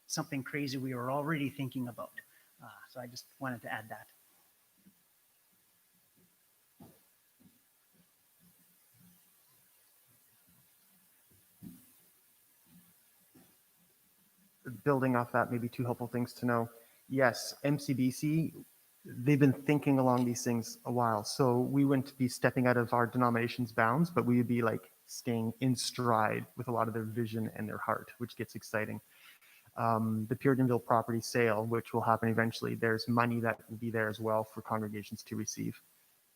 something crazy we were already thinking about. So I just wanted to add that. Building off that, maybe two helpful things to know. Yes, MCBC, they've been thinking along these things a while. So we wouldn't be stepping out of our denomination's bounds, but we would be like staying in stride with a lot of their vision and their heart, which gets exciting. The Peardenville property sale, which will happen eventually, there's money that will be there as well for congregations to receive.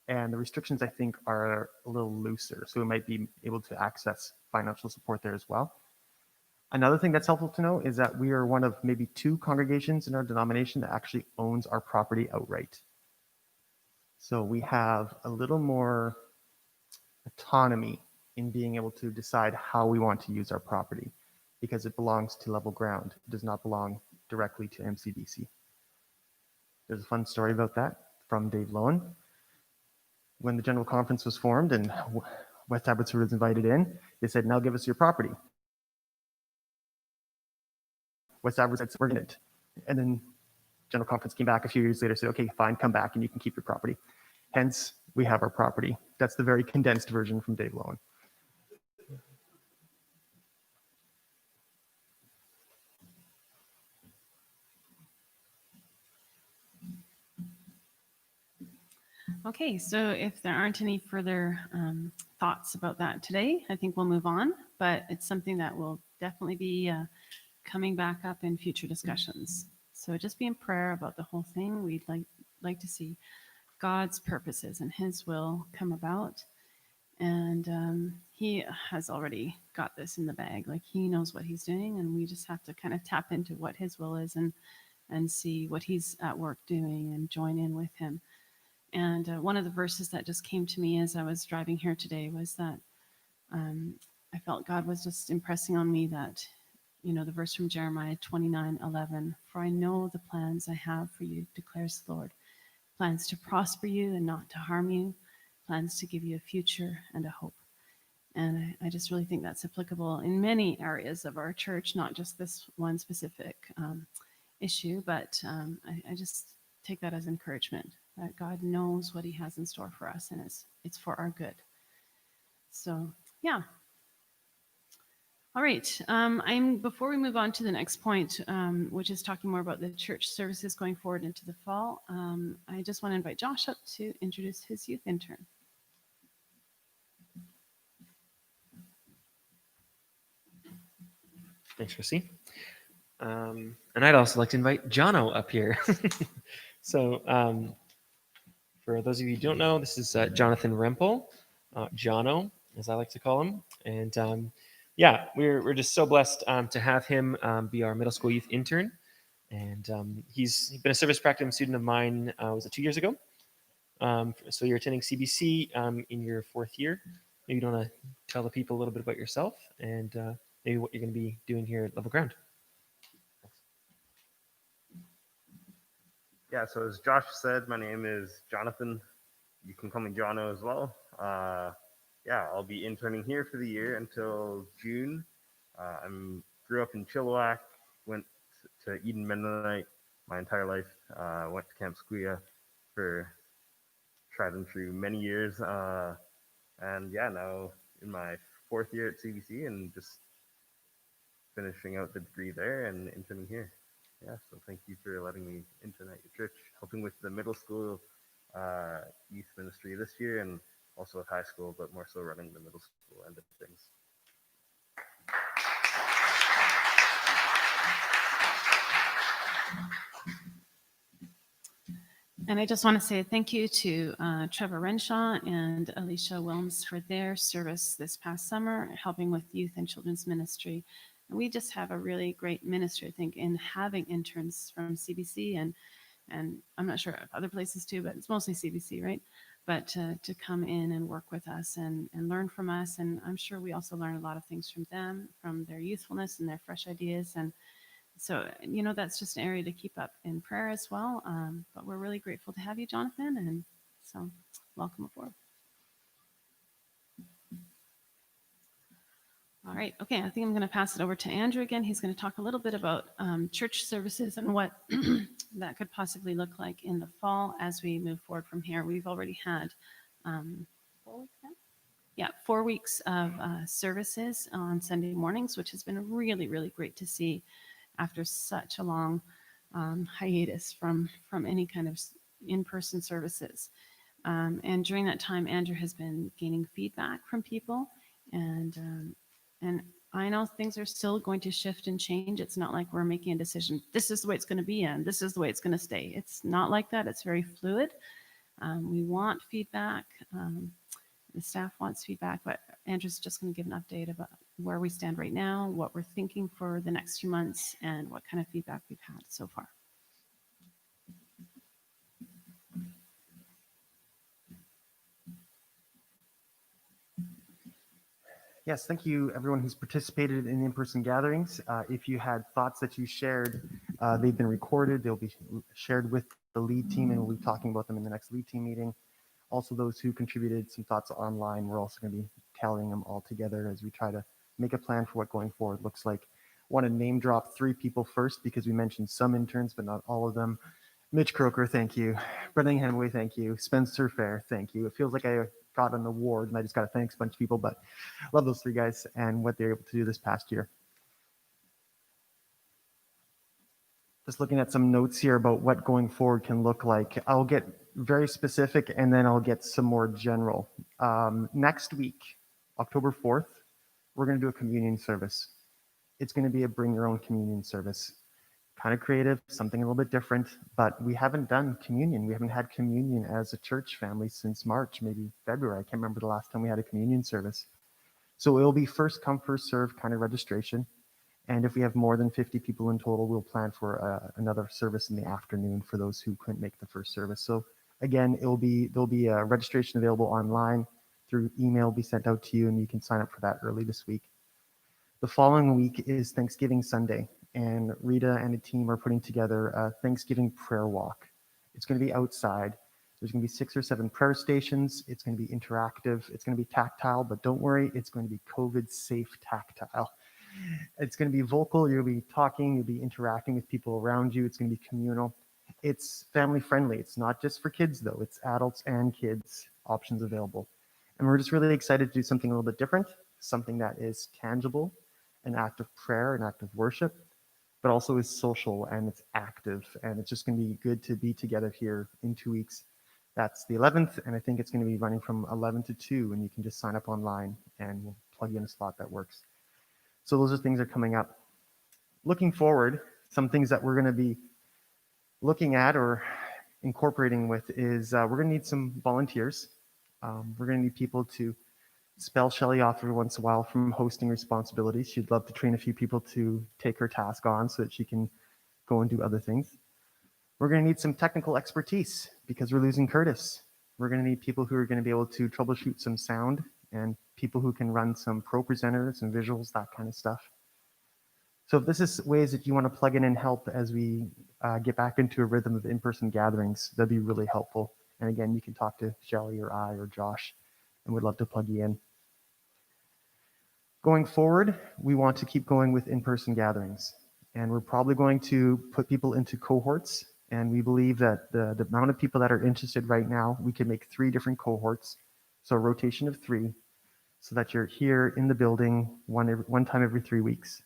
And the restrictions, I think, are a little looser. So we might be able to access financial support there as well. Another thing that's helpful to know is that we are one of maybe 2 congregations in our denomination that actually owns our property outright. So we have a little more autonomy in being able to decide how we want to use our property because it belongs to level ground. It does not belong directly to MCBC. There's a fun story about that from Dave Lowen. When the general conference was formed and West Abbotsford was invited in, they said, now give us your property. West Abbotsford said, we're in it. And then general conference came back a few years later, said, okay, fine, come back and you can keep your property. Hence, we have our property. That's the very condensed version from Dave Lowen. Okay, so if there aren't any further thoughts about that today, I think we'll move on, but it's something that will definitely be coming back up in future discussions. So just be in prayer about the whole thing. We'd like to see God's purposes and his will come about. And he has already got this in the bag. Like he knows what he's doing, and we just have to kind of tap into what his will is and see what he's at work doing and join in with him. And one of the verses that just came to me as I was driving here today was that I felt God was just impressing on me that, you know, the verse from Jeremiah 29:11, for I know the plans I have for you, declares the Lord, plans to prosper you and not to harm you, plans to give you a future and a hope. And I just really think that's applicable in many areas of our church, not just this one specific issue, but I just take that as encouragement that God knows what he has in store for us, and it's for our good. So, yeah. All right. Before we move on to the next point, which is talking more about the church services going forward into the fall, I just want to invite Josh up to introduce his youth intern. Thanks, Chrissy. And I'd also like to invite Jono up here. So for those of you who don't know, this is Jonathan Rempel, Jono, as I like to call him. And yeah, we're just so blessed to have him be our middle school youth intern. And he's been a service practicum student of mine, was it 2 years ago? So you're attending CBC in your 4th year. Maybe you want to tell the people a little bit about yourself and maybe what you're going to be doing here at Level Ground. Yeah, so as Josh said, my name is Jonathan. You can call me Jono as well. Yeah, I'll be interning here for the year until June. I grew up in Chilliwack, went to Eden Mennonite my entire life, went to Camp Squia for tried and true many years. And yeah, now in my 4th year at CBC and just finishing out the degree there and interning here. Yeah, so thank you for letting me intern at your church, helping with the middle school youth ministry this year and also at high school, but more so running the middle school end of things. And I just want to say thank you to Trevor Renshaw and Alicia Wilms for their service this past summer, helping with youth and children's ministry. And we just have a really great ministry, I think, in having interns from CBC and I'm not sure of other places too, but it's mostly CBC, right? But to come in and work with us and learn from us. And I'm sure we also learn a lot of things from them, from their youthfulness and their fresh ideas. And so, you know, that's just an area to keep up in prayer as well. But we're really grateful to have you, Jonathan. And so welcome aboard. All right. Okay. I think I'm going to pass it over to Andrew again. He's going to talk a little bit about church services and what that could possibly look like in the fall as we move forward from here. We've already had 4 weeks now? Yeah, 4 weeks of services on Sunday mornings, which has been really, really great to see after such a long hiatus from any kind of in-person services. And during that time, Andrew has been gaining feedback from people, and I know things are still going to shift and change. It's not like we're making a decision, this is the way it's going to be and this is the way it's going to stay. It's not like that. It's very fluid. We want feedback. The staff wants feedback, but Andrew's just going to give an update about where we stand right now, what we're thinking for the next few months, and what kind of feedback we've had so far. Yes, thank you everyone who's participated in in-person gatherings. If you had thoughts that you shared, they've been recorded. They'll be shared with the lead team, and we'll be talking about them in the next lead team meeting. Also, those who contributed some thoughts online, we're also going to be tallying them all together as we try to make a plan for what going forward looks like. Want to name drop 3 people first because we mentioned some interns, but not all of them. Mitch Croker, thank you. Brendan Hemway, thank you. Spencer Fair, thank you. It feels like I got an award and I just got to thank a bunch of people, but love those 3 guys and what they're able to do this past year. Just looking at some notes here about what going forward can look like. I'll get very specific and then I'll get some more general. Next week, October 4th, we're going to do a communion service. It's going to be a bring your own communion service. Kind of creative, something a little bit different, but we haven't done communion. We haven't had communion as a church family since March, maybe February. I can't remember the last time we had a communion service. So it'll be first come, first serve kind of registration. And if we have more than 50 people in total, we'll plan for another service in the afternoon for those who couldn't make the first service. So again, there'll be a registration available online through email will be sent out to you, and you can sign up for that early this week. The following week is Thanksgiving Sunday, and Rita and the team are putting together a Thanksgiving prayer walk. It's going to be outside. There's going to be 6 or 7 prayer stations. It's going to be interactive. It's going to be tactile, but don't worry, it's going to be COVID-safe tactile. It's going to be vocal. You'll be talking. You'll be interacting with people around you. It's going to be communal. It's family friendly. It's not just for kids, though. It's adults and kids, options available. And we're just really excited to do something a little bit different, something that is tangible, an act of prayer, an act of worship, but also is social and it's active. And it's just going to be good to be together here in 2 weeks. That's the 11th, and I think it's going to be running from 11 to 2, and you can just sign up online, and we'll plug you in a slot that works. So those are things that are coming up. Looking forward, some things that we're going to be looking at or incorporating with is we're going to need some volunteers. We're going to need people to spell Shelly off every once in a while from hosting responsibilities. She'd love to train a few people to take her task on so that she can go and do other things. We're going to need some technical expertise because we're losing Curtis. We're going to need people who are going to be able to troubleshoot some sound and people who can run some pro presenters and visuals, that kind of stuff. So if this is ways that you want to plug in and help as we get back into a rhythm of in-person gatherings, that'd be really helpful. And again, you can talk to Shelly or I or Josh, and we'd love to plug you in. Going forward, we want to keep going with in-person gatherings. And we're probably going to put people into cohorts. And we believe that the amount of people that are interested right now, we can make 3 different cohorts. So a rotation of 3, so that you're here in the building one time every 3 weeks.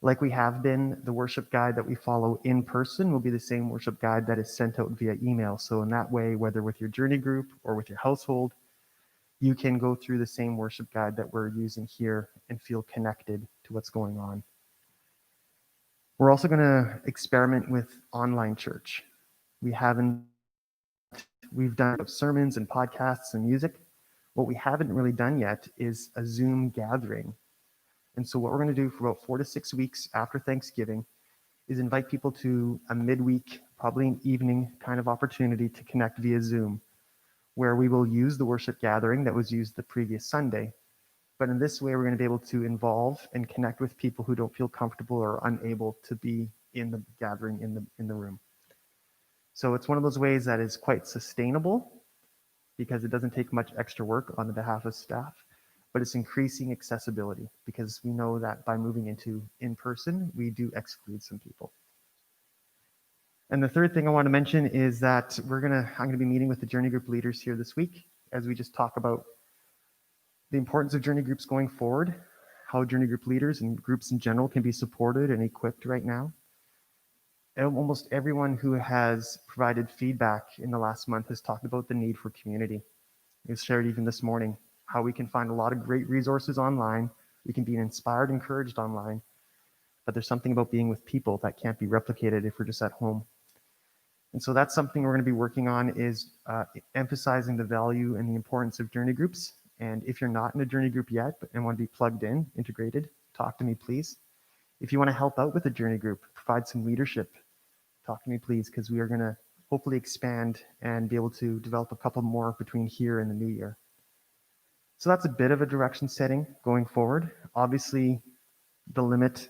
Like we have been, the worship guide that we follow in person will be the same worship guide that is sent out via email. So in that way, whether with your journey group or with your household, you can go through the same worship guide that we're using here and feel connected to what's going on. We're also going to experiment with online church. We've done sermons and podcasts and music. What we haven't really done yet is a Zoom gathering. And so what we're going to do for about 4 to 6 weeks after Thanksgiving is invite people to a midweek, probably an evening kind of opportunity to connect via Zoom, where we will use the worship gathering that was used the previous Sunday. But in this way, we're going to be able to involve and connect with people who don't feel comfortable or unable to be in the gathering in the room. So it's one of those ways that is quite sustainable because it doesn't take much extra work on the behalf of staff, but it's increasing accessibility because we know that by moving into in-person, we do exclude some people. And the third thing I want to mention is that I'm going to be meeting with the Journey Group leaders here this week as we just talk about the importance of Journey Groups going forward, how Journey Group leaders and groups in general can be supported and equipped right now. And almost everyone who has provided feedback in the last month has talked about the need for community. It was shared even this morning, how we can find a lot of great resources online. We can be inspired, encouraged online, but there's something about being with people that can't be replicated if we're just at home. And so that's something we're going to be working on, is emphasizing the value and the importance of journey groups. And if you're not in a journey group yet and want to be plugged in, integrated, talk to me, please. If you want to help out with a journey group, provide some leadership, talk to me, please, because we are going to hopefully expand and be able to develop a couple more between here and the new year. So that's a bit of a direction setting going forward. Obviously, the limit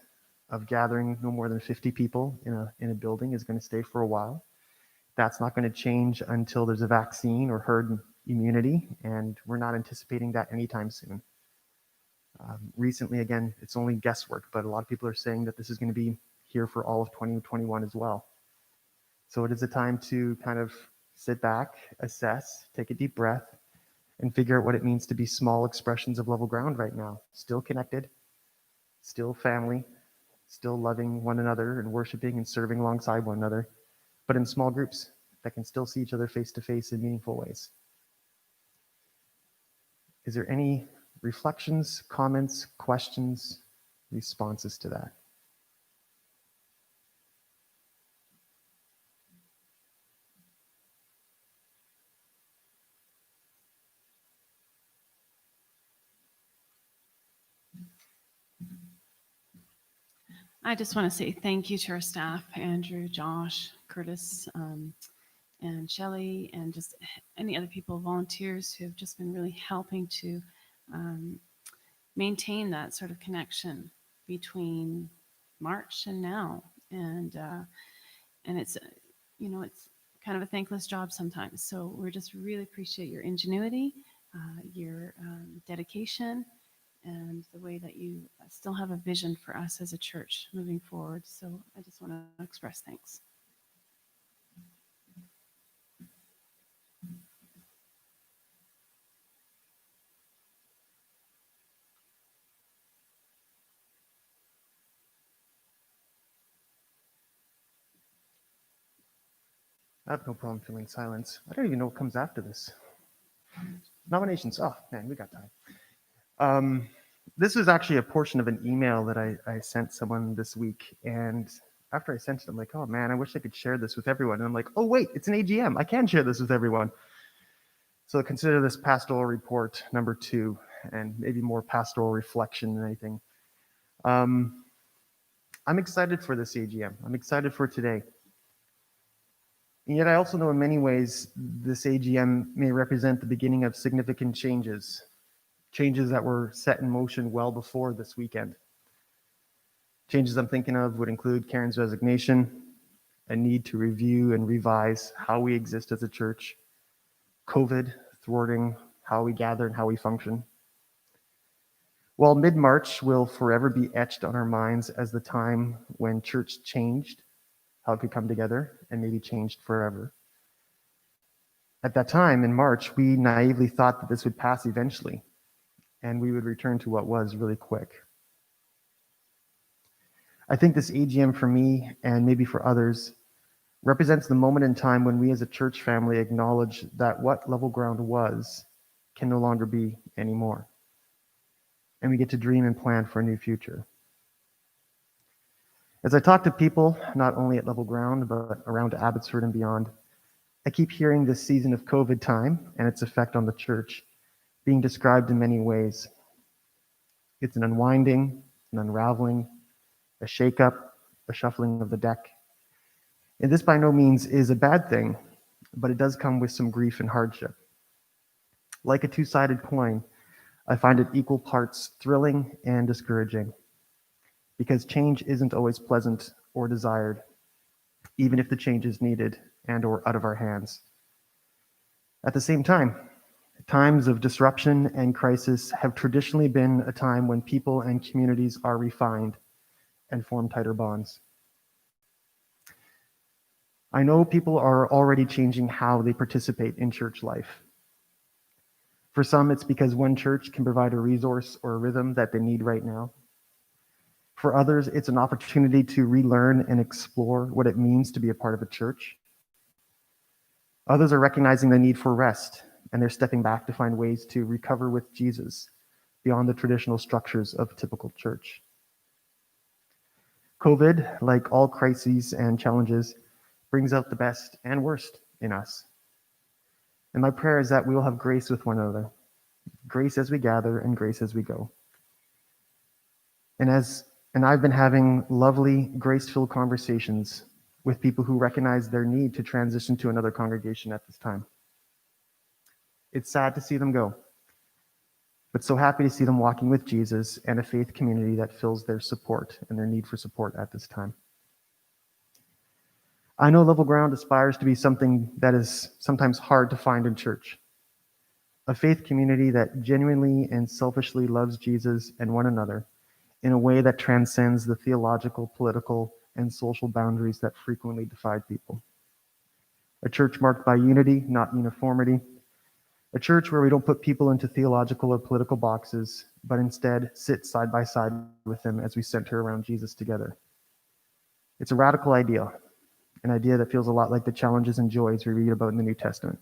of gathering no more than 50 people in a building is going to stay for a while. That's not going to change until there's a vaccine or herd immunity, and we're not anticipating that anytime soon. Recently, again, it's only guesswork, but a lot of people are saying that this is going to be here for all of 2021 as well. So it is a time to kind of sit back, assess, take a deep breath, and figure out what it means to be small expressions of level ground right now. Still connected, still family, still loving one another and worshiping and serving alongside one another, but in small groups that can still see each other face to face in meaningful ways. Is there any reflections, comments, questions, responses to that? I just want to say thank you to our staff, Andrew, Josh, Curtis, and Shelley, and just any other people, volunteers who have just been really helping to maintain that sort of connection between March and now. And it's, it's kind of a thankless job sometimes. So we just really appreciate your ingenuity, your dedication, and the way that you still have a vision for us as a church moving forward. So I just want to express thanks. I have no problem feeling silence. I don't even know what comes after this. Nominations. Oh, man, we got time. This was actually a portion of an email that I sent someone this week. And after I sent it, I'm like, oh, man, I wish I could share this with everyone. And I'm like, oh, wait, it's an AGM. I can share this with everyone. So consider this pastoral report number 2, and maybe more pastoral reflection than anything. I'm excited for this AGM. I'm excited for today. And yet I also know in many ways this AGM may represent the beginning of significant changes that were set in motion well before this weekend. Changes I'm thinking of would include Karen's resignation, a need to review and revise how we exist as a church, COVID thwarting how we gather and how we function. While mid-March will forever be etched on our minds as the time when church changed how it could come together and maybe changed forever. At that time in March, we naively thought that this would pass eventually and we would return to what was really quick. I think this AGM for me and maybe for others represents the moment in time when we as a church family acknowledge that what level ground was can no longer be anymore. And we get to dream and plan for a new future. As I talk to people, not only at level ground, but around Abbotsford and beyond, I keep hearing this season of COVID time and its effect on the church being described in many ways. It's an unwinding, an unraveling, a shakeup, a shuffling of the deck. And this by no means is a bad thing, but it does come with some grief and hardship. Like a two-sided coin, I find it equal parts thrilling and discouraging, because change isn't always pleasant or desired, even if the change is needed and or out of our hands. At the same time, times of disruption and crisis have traditionally been a time when people and communities are refined and form tighter bonds. I know people are already changing how they participate in church life. For some, it's because one church can provide a resource or a rhythm that they need right now. For others, it's an opportunity to relearn and explore what it means to be a part of a church. Others are recognizing the need for rest, and they're stepping back to find ways to recover with Jesus beyond the traditional structures of a typical church. COVID, like all crises and challenges, brings out the best and worst in us. And my prayer is that we will have grace with one another, grace as we gather and grace as we go. And I've been having lovely, grace-filled conversations with people who recognize their need to transition to another congregation at this time. It's sad to see them go, but so happy to see them walking with Jesus and a faith community that fills their support and their need for support at this time. I know Level Ground aspires to be something that is sometimes hard to find in church. A faith community that genuinely and selfishly loves Jesus and one another in a way that transcends the theological, political, and social boundaries that frequently divide people. A church marked by unity, not uniformity. A church where we don't put people into theological or political boxes, but instead sit side by side with them as we center around Jesus together. It's a radical idea, an idea that feels a lot like the challenges and joys we read about in the New Testament.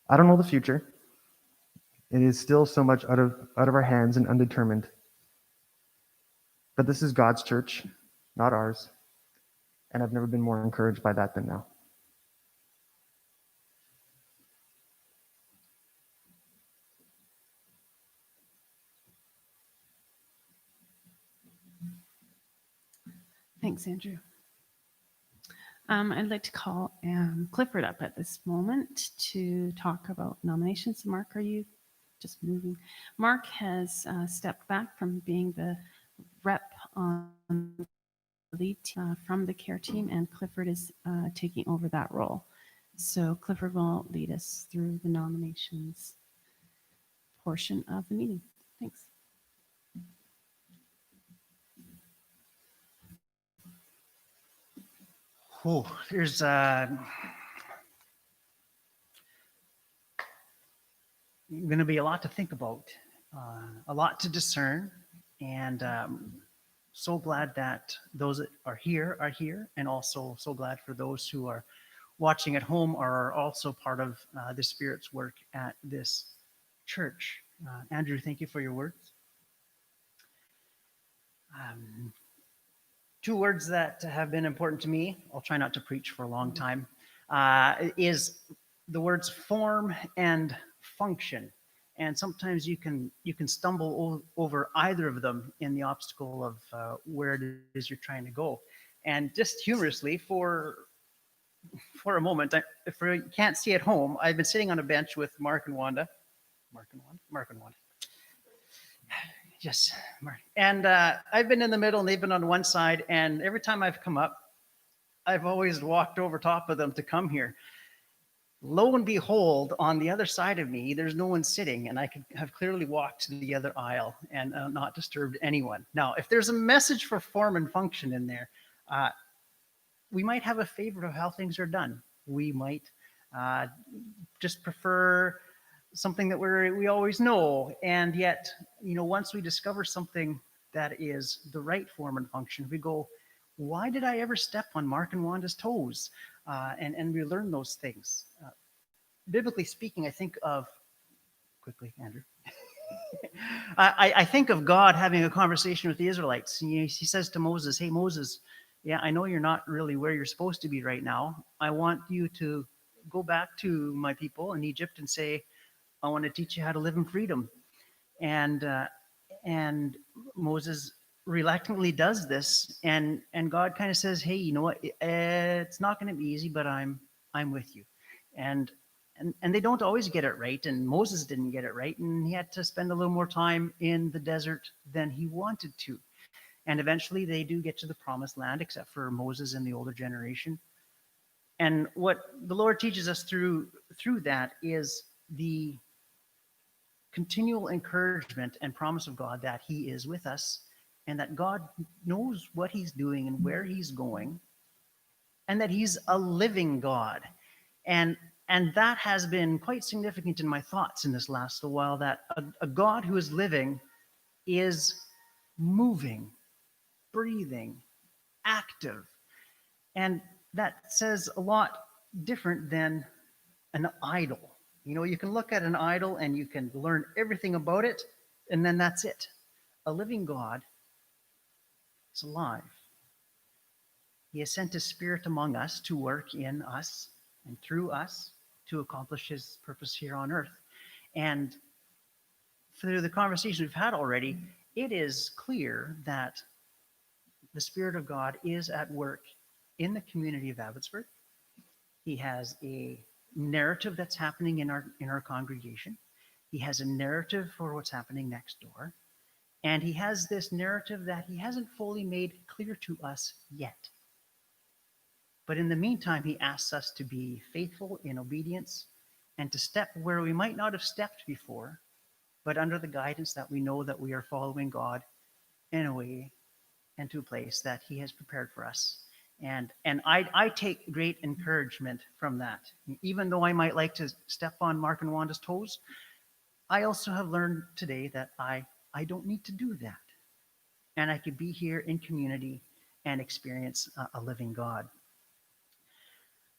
I don't know the future. It is still so much out of our hands and undetermined. But this is God's church, not ours. And I've never been more encouraged by that than now. Thanks, Andrew. I'd like to call Clifford up at this moment to talk about nominations. Mark, are you just moving? Mark has stepped back from being the rep on the lead from the care team, and Clifford is taking over that role. So Clifford will lead us through the nominations portion of the meeting. Thanks. Oh, there's going to be a lot to think about, a lot to discern, and so glad that those that are here, and also so glad for those who are watching at home are also part of the Spirit's work at this church. Andrew, thank you for your words. Two words that have been important to me, I'll try not to preach for a long time, is the words form and function. And sometimes you can stumble over either of them in the obstacle of where it is you're trying to go. And just humorously, for a moment, if you can't see at home, I've been sitting on a bench with Mark and Wanda. Yes, Mark. And I've been in the middle and they've been on one side. And every time I've come up, I've always walked over top of them to come here. Lo and behold, on the other side of me, there's no one sitting, and I could have clearly walked to the other aisle and not disturbed anyone. Now, if there's a message for form and function in there, we might have a favorite of how things are done. We might just prefer something that we always know, and yet, once we discover something that is the right form and function, we go, why did I ever step on Mark and Wanda's toes? And we learn those things. Biblically speaking, I think of, quickly, Andrew, I think of God having a conversation with the Israelites. He says to Moses, hey, Moses, yeah, I know you're not really where you're supposed to be right now. I want you to go back to my people in Egypt and say, I want to teach you how to live in freedom. And Moses reluctantly does this, and God kind of says, hey, you know what, it's not going to be easy, but I'm with you. And they don't always get it right, and Moses didn't get it right, and he had to spend a little more time in the desert than he wanted to. And eventually they do get to the promised land, except for Moses and the older generation. And what the Lord teaches us through that is the continual encouragement and promise of God that he is with us, and that God knows what he's doing and where he's going, and that he's a living God. And that has been quite significant in my thoughts in this last little while, that a God who is living is moving, breathing, active. And that says a lot different than an idol. You can look at an idol and you can learn everything about it, and then that's it. A living God is alive. He has sent his Spirit among us to work in us and through us to accomplish his purpose here on earth. And through the conversation we've had already, it is clear that the Spirit of God is at work in the community of Abbotsford. He has a narrative that's happening in our congregation. He has a narrative for what's happening next door. And he has this narrative that he hasn't fully made clear to us yet. But in the meantime, he asks us to be faithful in obedience and to step where we might not have stepped before, but under the guidance that we know that we are following God in a way and to a place that he has prepared for us. And I take great encouragement from that. Even though I might like to step on Mark and Wanda's toes, I also have learned today that I don't need to do that. And I could be here in community and experience a living God.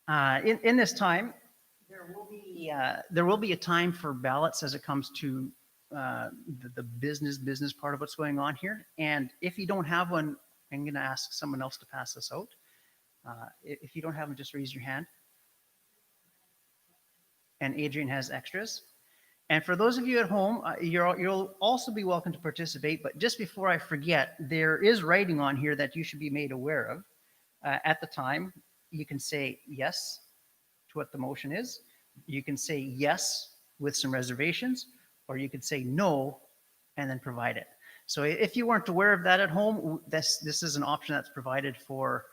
In this time, there will be a time for ballots as it comes to the business part of what's going on here. And if you don't have one, I'm going to ask someone else to pass this out. If you don't have them, just raise your hand. And Adrian has extras. And for those of you at home, you'll also be welcome to participate. But just before I forget, there is writing on here that you should be made aware of. At the time, you can say yes to what the motion is. You can say yes with some reservations, or you could say no and then provide it. So if you weren't aware of that at home, this is an option that's provided for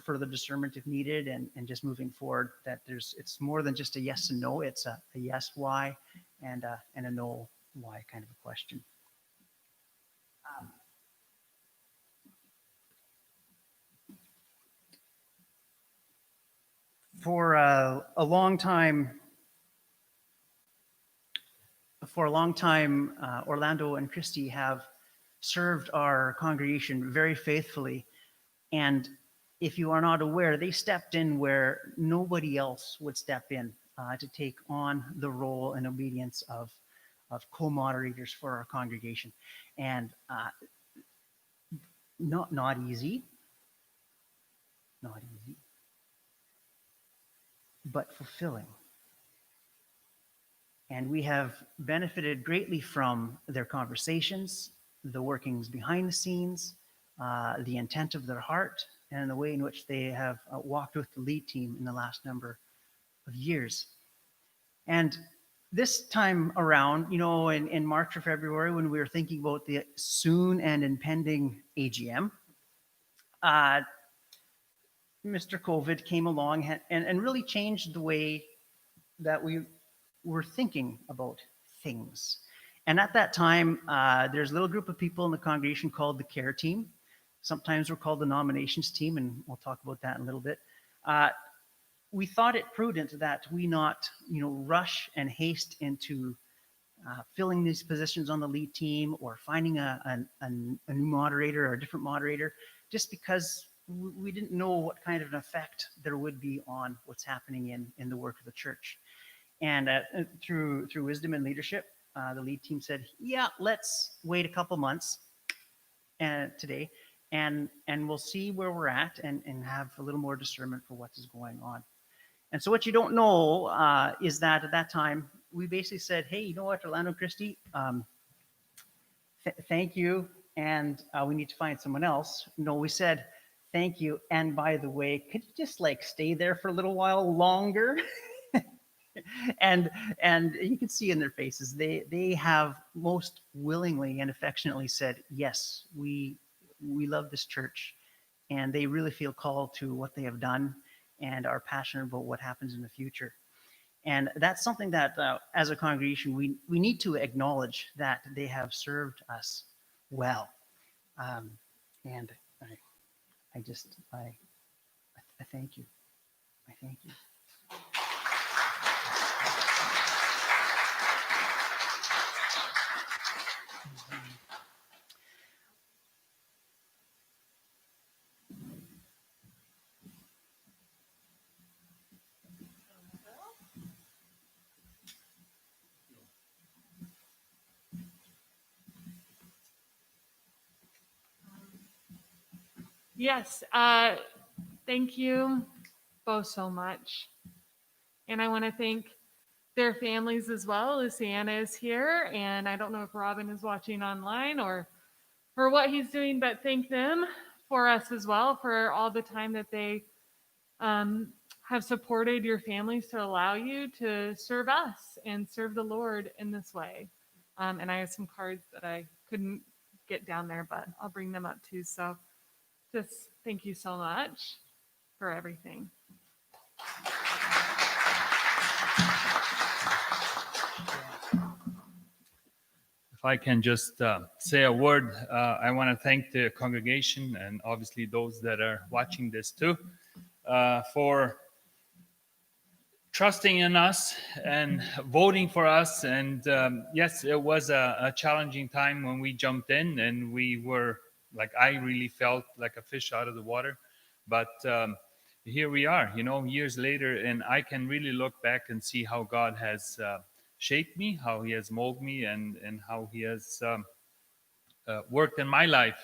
further discernment if needed, and just moving forward, that it's more than just a yes and no. It's a yes why and a no why kind of a question. For a long time, Orlando and Christy have served our congregation very faithfully. And if you are not aware, they stepped in where nobody else would step in to take on the role and obedience of co-moderators for our congregation. And not easy, but fulfilling. And we have benefited greatly from their conversations, the workings behind the scenes, the intent of their heart, and the way in which they have walked with the lead team in the last number of years. And this time around, in March or February, when we were thinking about the soon and impending AGM, Mr. COVID came along and really changed the way that we were thinking about things. And at that time, there's a little group of people in the congregation called the care team. Sometimes we're called the nominations team, and we'll talk about that in a little bit. We thought it prudent that we not, rush and haste into filling these positions on the lead team or finding a new moderator or a different moderator, just because we didn't know what kind of an effect there would be on what's happening in the work of the church. And through wisdom and leadership, the lead team said, yeah, let's wait a couple months today, and we'll see where we're at and have a little more discernment for what is going on. And so what you don't know is that at that time, we basically said, hey, you know what, Orlando Christie, thank you, and we need to find someone else. No, we said, thank you, and by the way, could you just stay there for a little while longer? and you can see in their faces, they have most willingly and affectionately said, yes, we love this church, and they really feel called to what they have done and are passionate about what happens in the future. And that's something that as a congregation, we need to acknowledge that they have served us well. And I thank you. I thank you. Yes, thank you both so much. And I want to thank their families as well. Luciana is here, and I don't know if Robin is watching online or what he's doing, but thank them for us as well for all the time that they have supported your families to allow you to serve us and serve the Lord in this way. And I have some cards that I couldn't get down there, but I'll bring them up too. So just thank you so much for everything. If I can just say a word, I want to thank the congregation and obviously those that are watching this too for trusting in us and voting for us. And yes, it was a challenging time when we jumped in, and we were like, I really felt like a fish out of the water. But here we are, years later, and I can really look back and see how God has shaped me, how He has molded me, and how He has worked in my life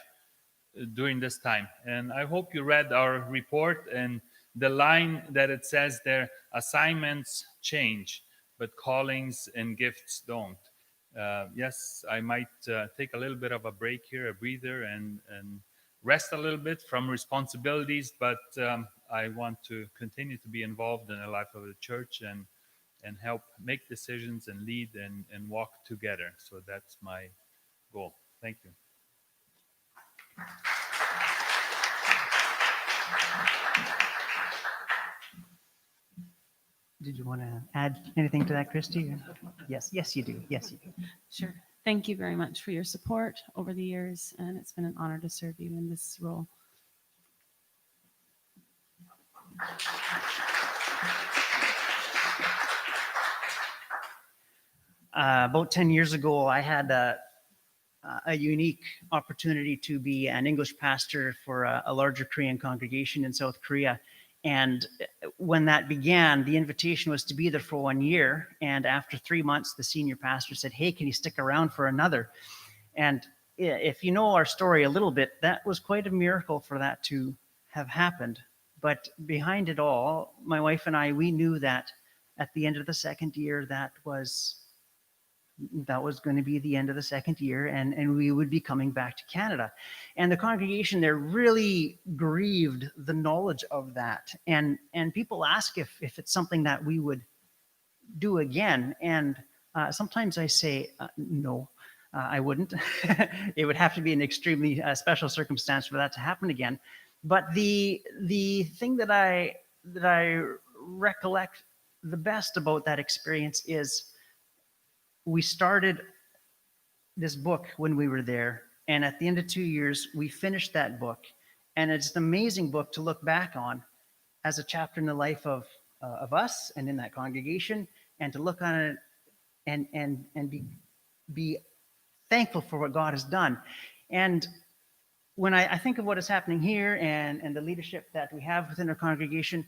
during this time. And I hope you read our report, and the line that it says there, assignments change, but callings and gifts don't. Yes, I might take a little bit of a break here, a breather, and rest a little bit from responsibilities, but I want to continue to be involved in the life of the church and help make decisions and lead and walk together. So that's my goal. Thank you. Did you want to add anything to that, Christy? Yes, you do. Yes, you do. Sure. Thank you very much for your support over the years, and it's been an honor to serve you in this role. About 10 years ago, I had a unique opportunity to be an English pastor for a larger Korean congregation in South Korea. And when that began, the invitation was to be there for 1 year. And after 3 months, the senior pastor said, "Hey, can you stick around for another?" And if you know our story a little bit, that was quite a miracle for that to have happened. But behind it all, my wife and I, we knew that at the end of the second year, that was going to be the end of the second year, and we would be coming back to Canada. And the congregation there really grieved the knowledge of that. And people ask if it's something that we would do again. And sometimes I say, no, I wouldn't. It would have to be an extremely special circumstance for that to happen again. But the thing that I recollect the best about that experience is we started this book when we were there, and at the end of 2 years, we finished that book. And it's an amazing book to look back on as a chapter in the life of us and in that congregation, and to look on it and be thankful for what God has done. And when I think of what is happening here and the leadership that we have within our congregation,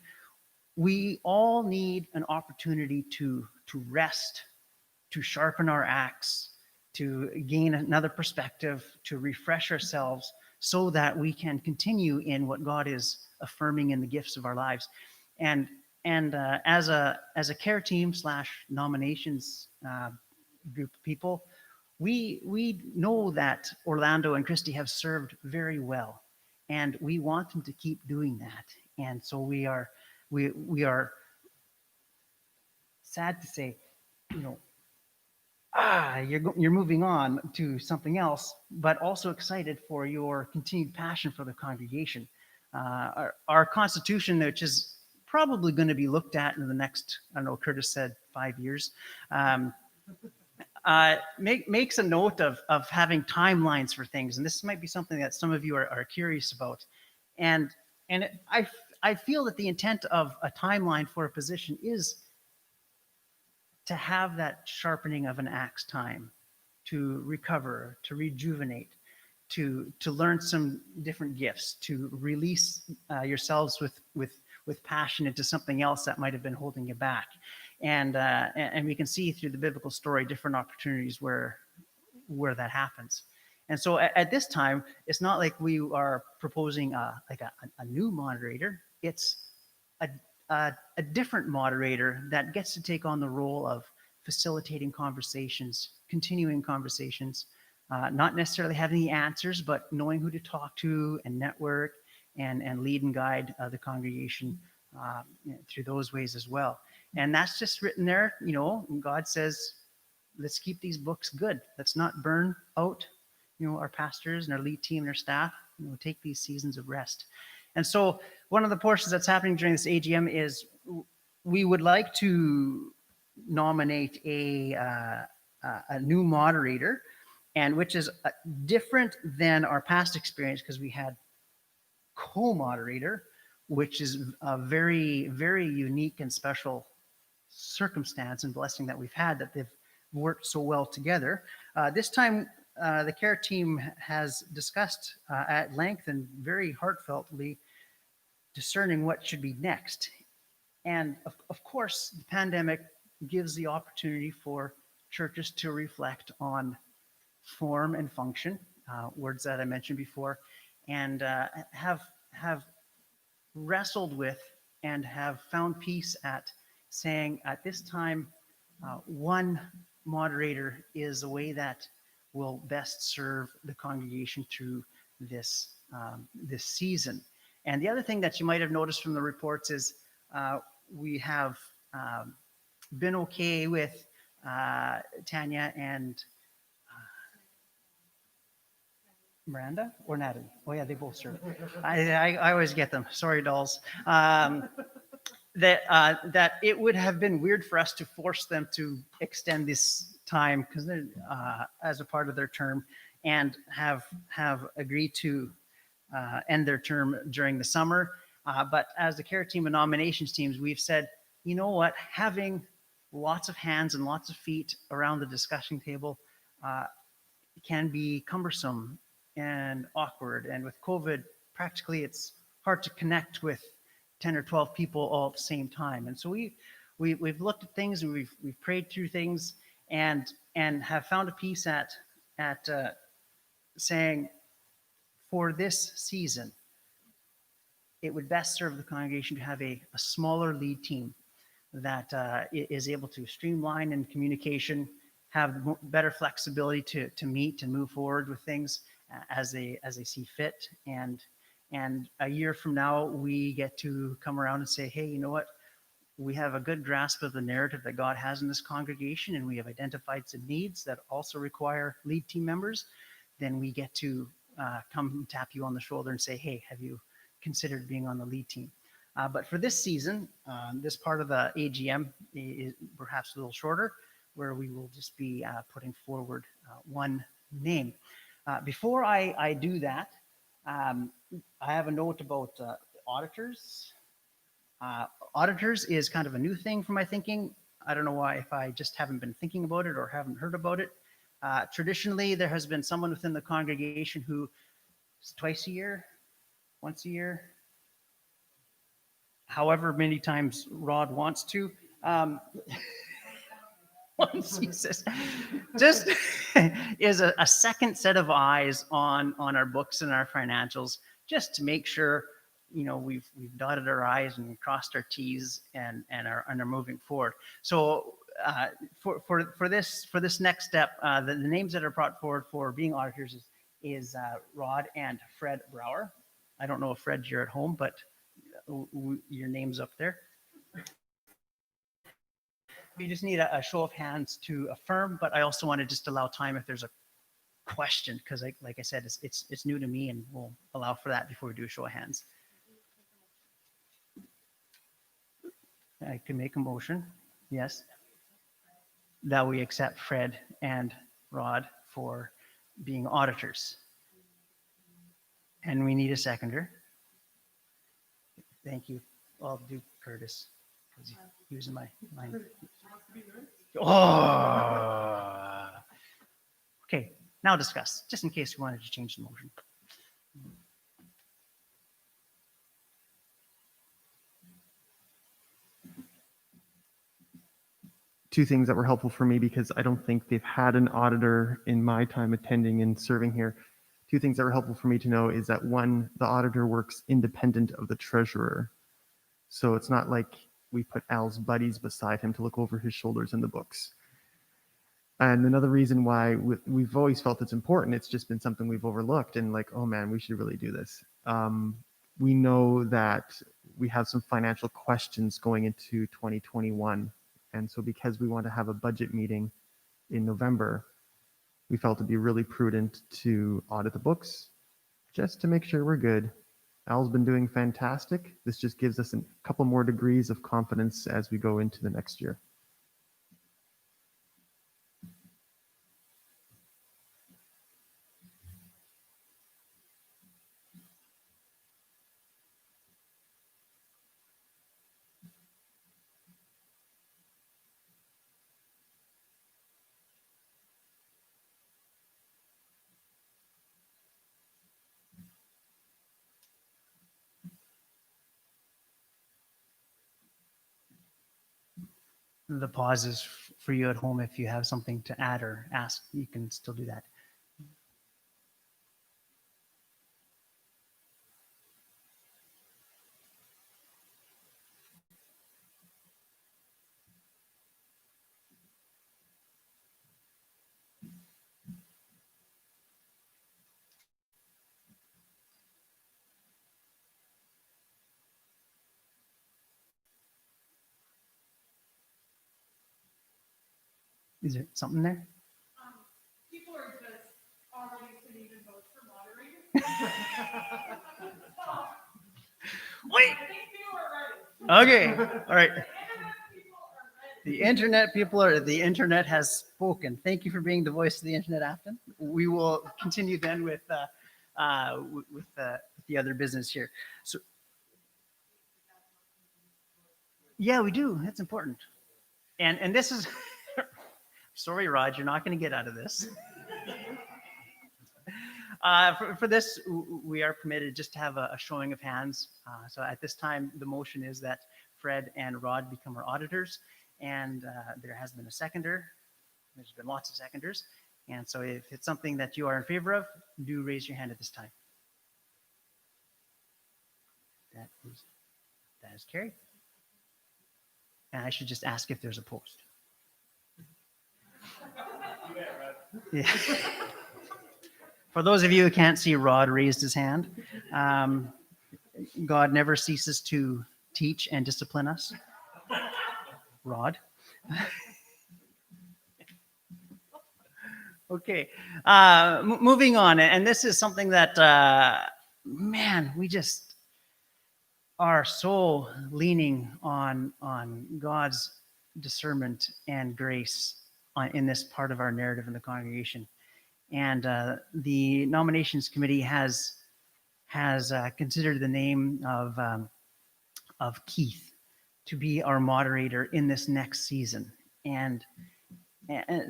we all need an opportunity to rest, to sharpen our axe, to gain another perspective, to refresh ourselves so that we can continue in what God is affirming in the gifts of our lives. And as a care team / nominations group of people, we know that Orlando and Christy have served very well, and we want them to keep doing that. And so we are sad to say, you're moving on to something else, but also excited for your continued passion for the congregation. Our constitution, which is probably going to be looked at in the next, I don't know, Curtis said 5 years, makes a note of having timelines for things. And this might be something that some of you are curious about. And I feel that the intent of a timeline for a position is to have that sharpening of an axe time, to recover, to rejuvenate, to learn some different gifts, to release yourselves with passion into something else that might have been holding you back. And we can see through the biblical story different opportunities where that happens. And so at this time, it's not like we are proposing like a new moderator. It's a, a different moderator that gets to take on the role of facilitating conversations, continuing conversations, not necessarily having the answers, but knowing who to talk to and network and lead and guide the congregation through those ways as well. And that's just written there, you know, God says, let's keep these books good. Let's not burn out, you know, our pastors and our lead team and our staff, you know, take these seasons of rest. And so one of the portions that's happening during this AGM is we would like to nominate a new moderator, and which is different than our past experience because we had co-moderator, which is a very, very unique and special circumstance and blessing that we've had, that they've worked so well together. This time, the care team has discussed at length and very heartfeltly discerning what should be next. And of course, the pandemic gives the opportunity for churches to reflect on form and function, words that I mentioned before, and have wrestled with and have found peace at saying at this time, one moderator is a way that will best serve the congregation through this, this season. And the other thing that you might have noticed from the reports is we have been okay with Tanya and Miranda or Natalie? Oh yeah, they both serve. I always get them. Sorry, dolls. That it would have been weird for us to force them to extend this time because they're as a part of their term, and have agreed to end their term during the summer. But as the care team and nominations teams, we've said, you know what, having lots of hands and lots of feet around the discussion table can be cumbersome and awkward. And with COVID, practically it's hard to connect with 10 or 12 people all at the same time. And so we've looked at things and we've prayed through things and have found a peace at saying, for this season, it would best serve the congregation to have a smaller lead team that is able to streamline in communication, have better flexibility to meet and move forward with things as they see fit. And a year from now, we get to come around and say, hey, you know what? We have a good grasp of the narrative that God has in this congregation, and we have identified some needs that also require lead team members. Then we get to come and tap you on the shoulder and say, hey, have you considered being on the lead team? But for this season, this part of the AGM is perhaps a little shorter, where we will just be putting forward one name. Before I do that, I have a note about auditors. Auditors is kind of a new thing for my thinking. I don't know why, if I just haven't been thinking about it or haven't heard about it. Traditionally, there has been someone within the congregation who twice a year, once a year, however many times Rod wants to. Once he says, just is a second set of eyes on our books and our financials, just to make sure, you know, we've dotted our I's and crossed our T's and are moving forward. So for this next step, the names that are brought forward for being auditors is Rod and Fred Brower. I don't know if Fred, you're at home, but your name's up there. We just need a show of hands to affirm, but I also want to just allow time if there's a question, because like I said, it's new to me, and we'll allow for that before we do a show of hands. I can make a motion, yes, that we accept Fred and Rod for being auditors. And we need a seconder. Thank you. I'll do Curtis, because he's using my line. Oh. Okay, now discuss, just in case we wanted to change the motion. two things that were helpful for me, because I don't think they've had an auditor in my time attending and serving here. Two things that were helpful for me to know is that, one, the auditor works independent of the treasurer. So it's not like we put Al's buddies beside him to look over his shoulders in the books. And another reason why we've always felt it's important, it's just been something we've overlooked and like, oh man, we should really do this. We know that we have some financial questions going into 2021. And so because we want to have a budget meeting in November, we felt it'd be really prudent to audit the books just to make sure we're good. Al's been doing fantastic. This just gives us a couple more degrees of confidence as we go into the next year. The pause is for you at home. If you have something to add or ask, you can still do that. Is there something there? People are just already sitting in votes for moderator. Wait. I think people are ready. Okay. All right. The internet has spoken. Thank you for being the voice of the internet, Afton. We will continue then with the other business here. So, yeah, we do. That's important. And this is, sorry, Rod, you're not going to get out of this. For this, we are permitted just to have a showing of hands. So at this time, the motion is that Fred and Rod become our auditors, and there has been a seconder. There's been lots of seconders. And so if it's something that you are in favor of, do raise your hand at this time. That is carried. And I should just ask if there's opposed. Yeah. For those of you who can't see, Rod raised his hand. God never ceases to teach and discipline us. Rod. Okay, moving on. And this is something that, man, we just are so leaning on God's discernment and grace in this part of our narrative in the congregation. And the nominations committee has considered the name of Keith to be our moderator in this next season. And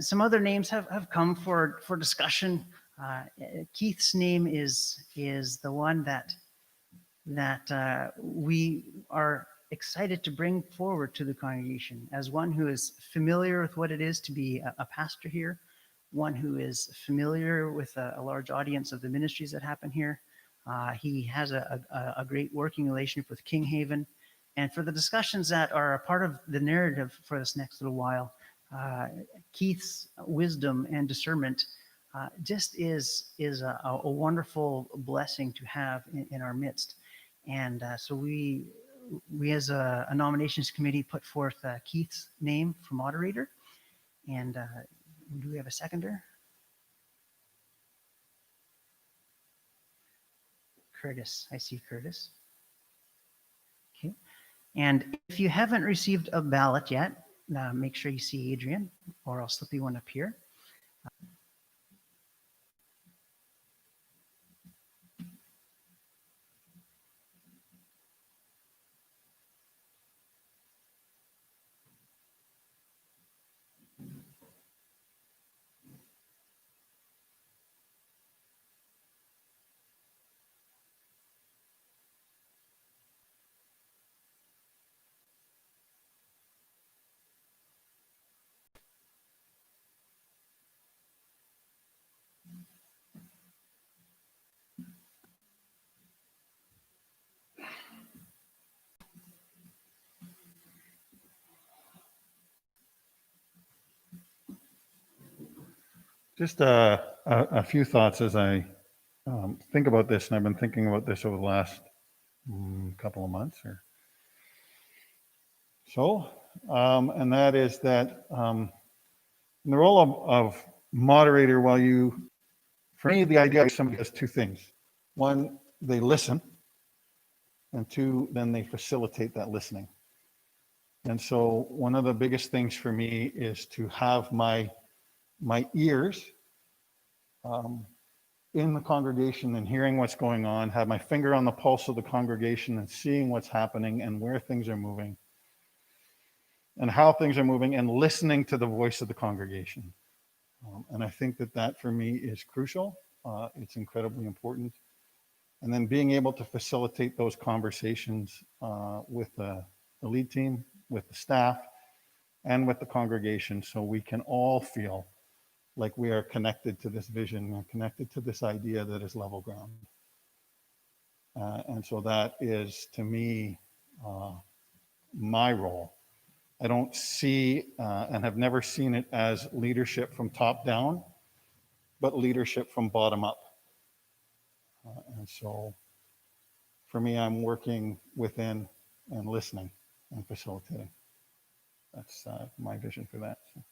some other names have come for discussion. Keith's name is the one that we are excited to bring forward to the congregation as one who is familiar with what it is to be a pastor here, one who is familiar with a large audience of the ministries that happen here. He has a great working relationship with King Haven. And for the discussions that are a part of the narrative for this next little while, Keith's wisdom and discernment just is a wonderful blessing to have in our midst. And so we as a nominations committee put forth Keith's name for moderator. And do we have a seconder? Curtis, I see Curtis. Okay. And if you haven't received a ballot yet, make sure you see Adrian, or I'll slip you one up here. Just a few thoughts as I think about this, and I've been thinking about this over the last couple of months or so, and that is that in the role of moderator, for me, the idea is somebody does two things. One, they listen, and two, then they facilitate that listening. And so one of the biggest things for me is to have my ears in the congregation and hearing what's going on, have my finger on the pulse of the congregation and seeing what's happening and where things are moving and how things are moving, and listening to the voice of the congregation. And I think that for me is crucial. It's incredibly important. And then being able to facilitate those conversations with the lead team, with the staff, and with the congregation, so we can all feel like we are connected to this vision and connected to this idea that is level ground. And so that is, to me, my role. I don't see and have never seen it as leadership from top down, but leadership from bottom up. And so for me, I'm working within and listening and facilitating. That's my vision for that. So,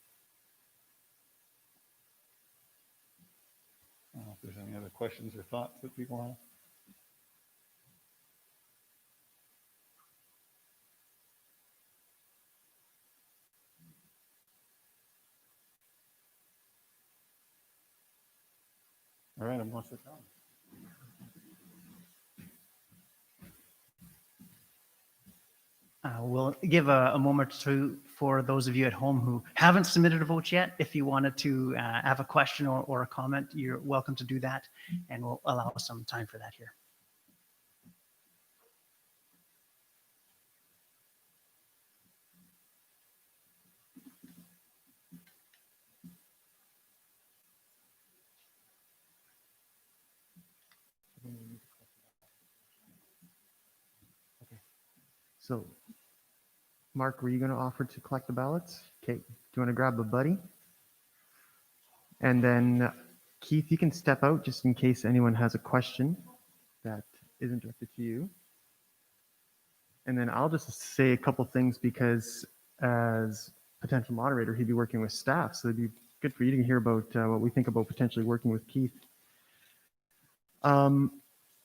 I don't know if there's any other questions or thoughts that people have. All right, I'm going to sit down. We'll give a moment for those of you at home who haven't submitted a vote yet. If you wanted to have a question or a comment, you're welcome to do that, and we'll allow some time for that here. So, Mark, were you going to offer to collect the ballots? Okay, do you want to grab a buddy? And then, Keith, you can step out just in case anyone has a question that isn't directed to you. And then I'll just say a couple things because as potential moderator, he'd be working with staff. So it'd be good for you to hear about what we think about potentially working with Keith.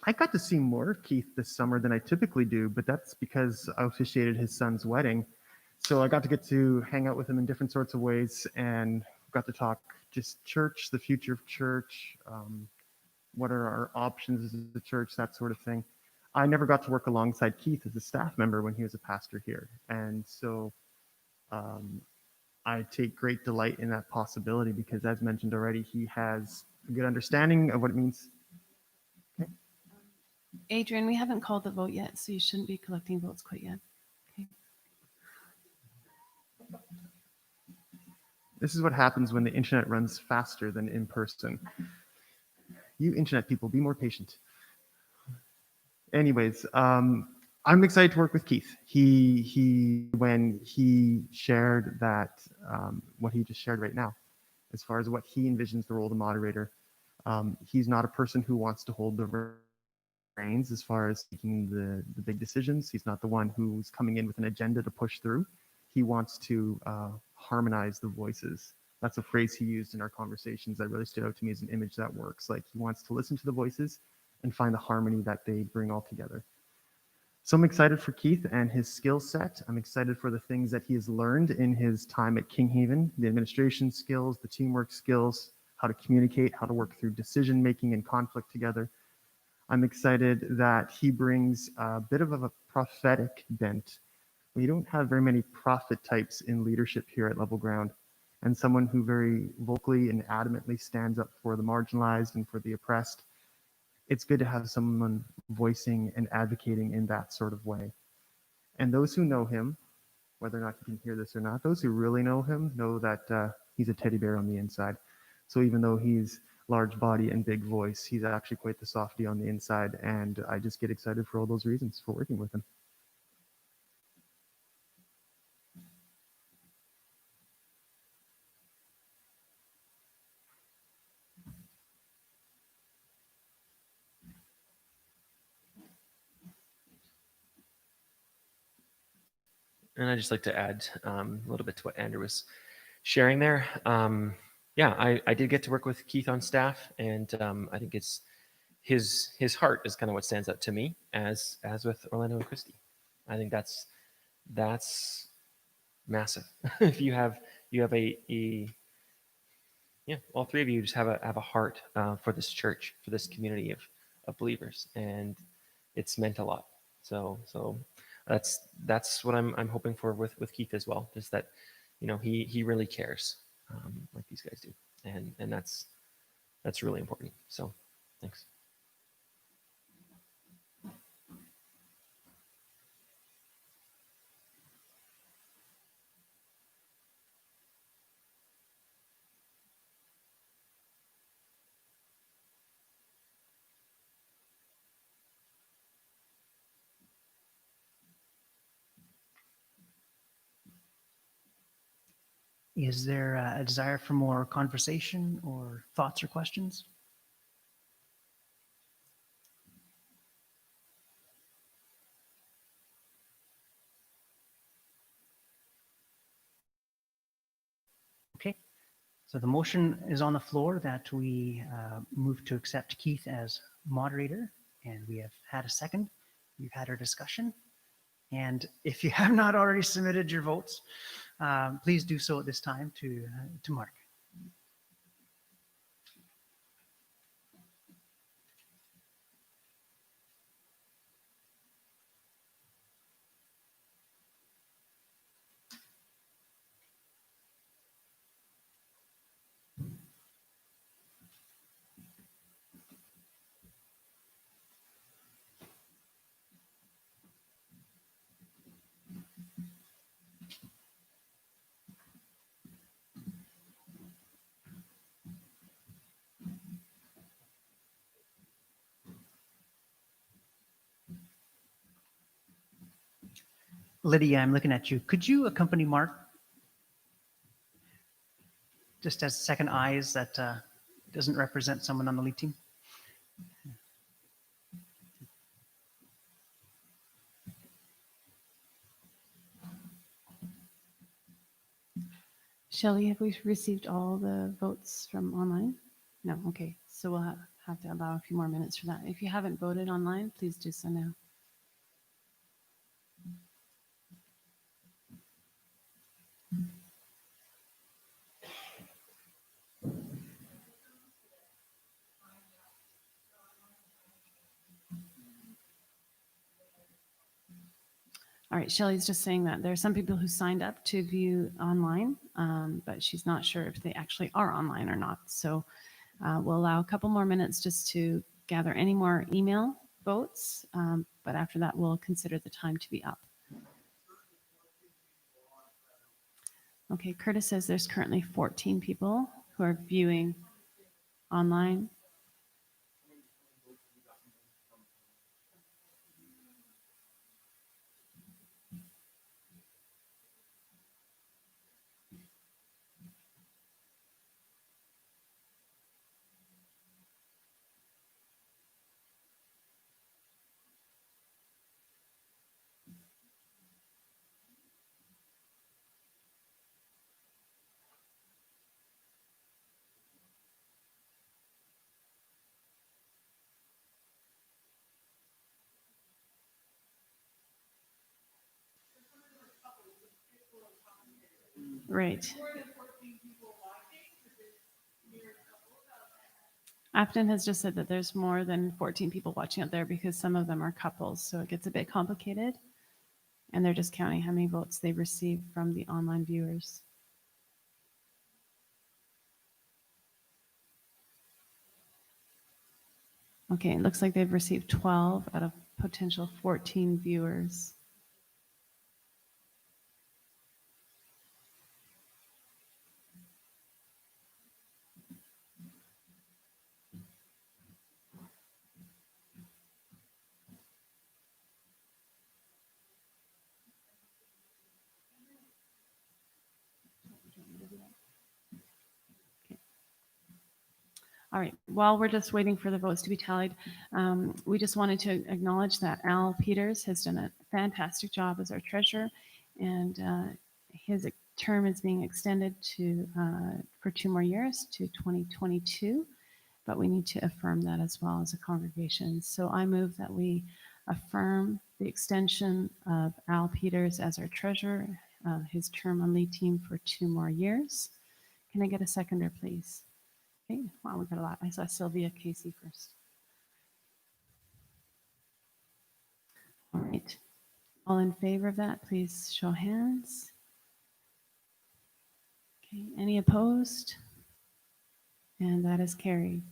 I got to see more of Keith this summer than I typically do, but that's because I officiated his son's wedding. So I got to hang out with him in different sorts of ways and got to talk just church, the future of church, what are our options as a church, that sort of thing. I never got to work alongside Keith as a staff member when he was a pastor here. And so I take great delight in that possibility because, as mentioned already, he has a good understanding of what it means. Okay. Adrian, we haven't called the vote yet, so you shouldn't be collecting votes quite yet. Okay. This is what happens when the internet runs faster than in person. You internet people, be more patient. Anyways, I'm excited to work with Keith. When he shared that, what he just shared right now, as far as what he envisions the role of the moderator, he's not a person who wants to hold the reins as far as making the big decisions. He's not the one who's coming in with an agenda to push through. He wants to harmonize the voices. That's a phrase he used in our conversations that really stood out to me as an image that works. Like, he wants to listen to the voices and find the harmony that they bring all together. So I'm excited for Keith and his skill set. I'm excited for the things that he has learned in his time at Kinghaven, the administration skills, the teamwork skills, how to communicate, how to work through decision making and conflict together. I'm excited that he brings a bit of a prophetic bent. We don't have very many prophet types in leadership here at Level Ground, and someone who very vocally and adamantly stands up for the marginalized and for the oppressed. It's good to have someone voicing and advocating in that sort of way. And those who know him, whether or not you can hear this or not, those who really know him know that he's a teddy bear on the inside. So even though he's large body and big voice, he's actually quite the softie on the inside. And I just get excited for all those reasons for working with him. And I'd just like to add a little bit to what Andrew was sharing there. Yeah, I did get to work with Keith on staff, and I think it's his heart is kind of what stands out to me as with Orlando and Christy. I think that's massive. If you have a yeah, all three of you just have a heart for this church, for this community of believers, and it's meant a lot. So that's what I'm hoping for with Keith as well, just that he really cares, like these guys do, and that's really important. So thanks. Is there a desire for more conversation or thoughts or questions? Okay, so the motion is on the floor that we move to accept Keith as moderator, and we have had a second. We've had our discussion, and if you have not already submitted your votes, please do so at this time to Mark. Lydia, I'm looking at you. Could you accompany Mark? Just as second eyes that doesn't represent someone on the lead team. Shelley, have we received all the votes from online? No, okay. So we'll have to allow a few more minutes for that. If you haven't voted online, please do so now. All right, Shelley's just saying that there are some people who signed up to view online, but she's not sure if they actually are online or not. So we'll allow a couple more minutes just to gather any more email votes, but after that, we'll consider the time to be up. Okay, Curtis says there's currently 14 people who are viewing online. Right. Afton has just said that there's more than 14 people watching out there because some of them are couples, so it gets a bit complicated. And they're just counting how many votes they've received from the online viewers. Okay, it looks like they've received 12 out of potential 14 viewers. All right, while we're just waiting for the votes to be tallied, we just wanted to acknowledge that Al Peters has done a fantastic job as our treasurer, and his term is being extended to for 2 more years to 2022, but we need to affirm that as well as a congregation. So I move that we affirm the extension of Al Peters as our treasurer, his term on lead team for 2 more years. Can I get a seconder, please? Okay, wow, we got a lot. I saw Sylvia Casey first. All right. All in favor of that, please show hands. Okay, any opposed? And that is carried.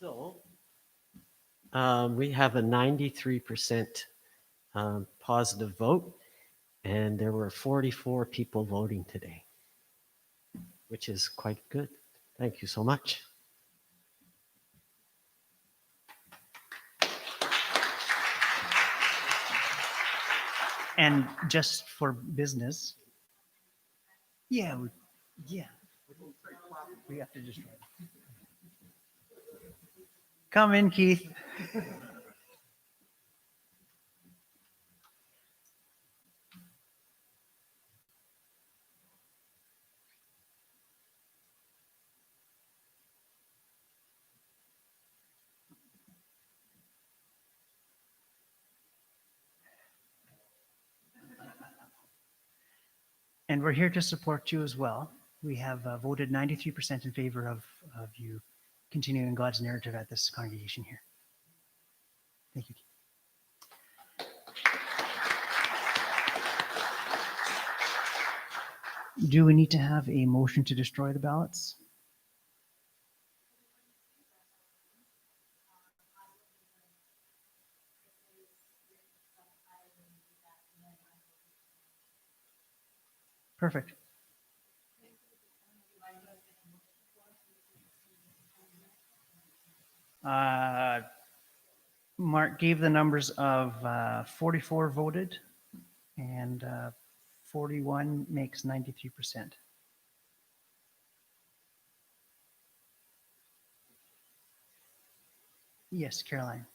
So we have a 93% positive vote, and there were 44 people voting today, which is quite good. Thank you so much. And just for business. Yeah, yeah. We have to just come in, Keith. And we're here to support you as well. We have voted 93% in favor of you continuing God's narrative at this congregation here. Thank you. Do we need to have a motion to destroy the ballots? Perfect. Mark gave the numbers of 44 voted and 41 makes 93%. Yes, Caroline.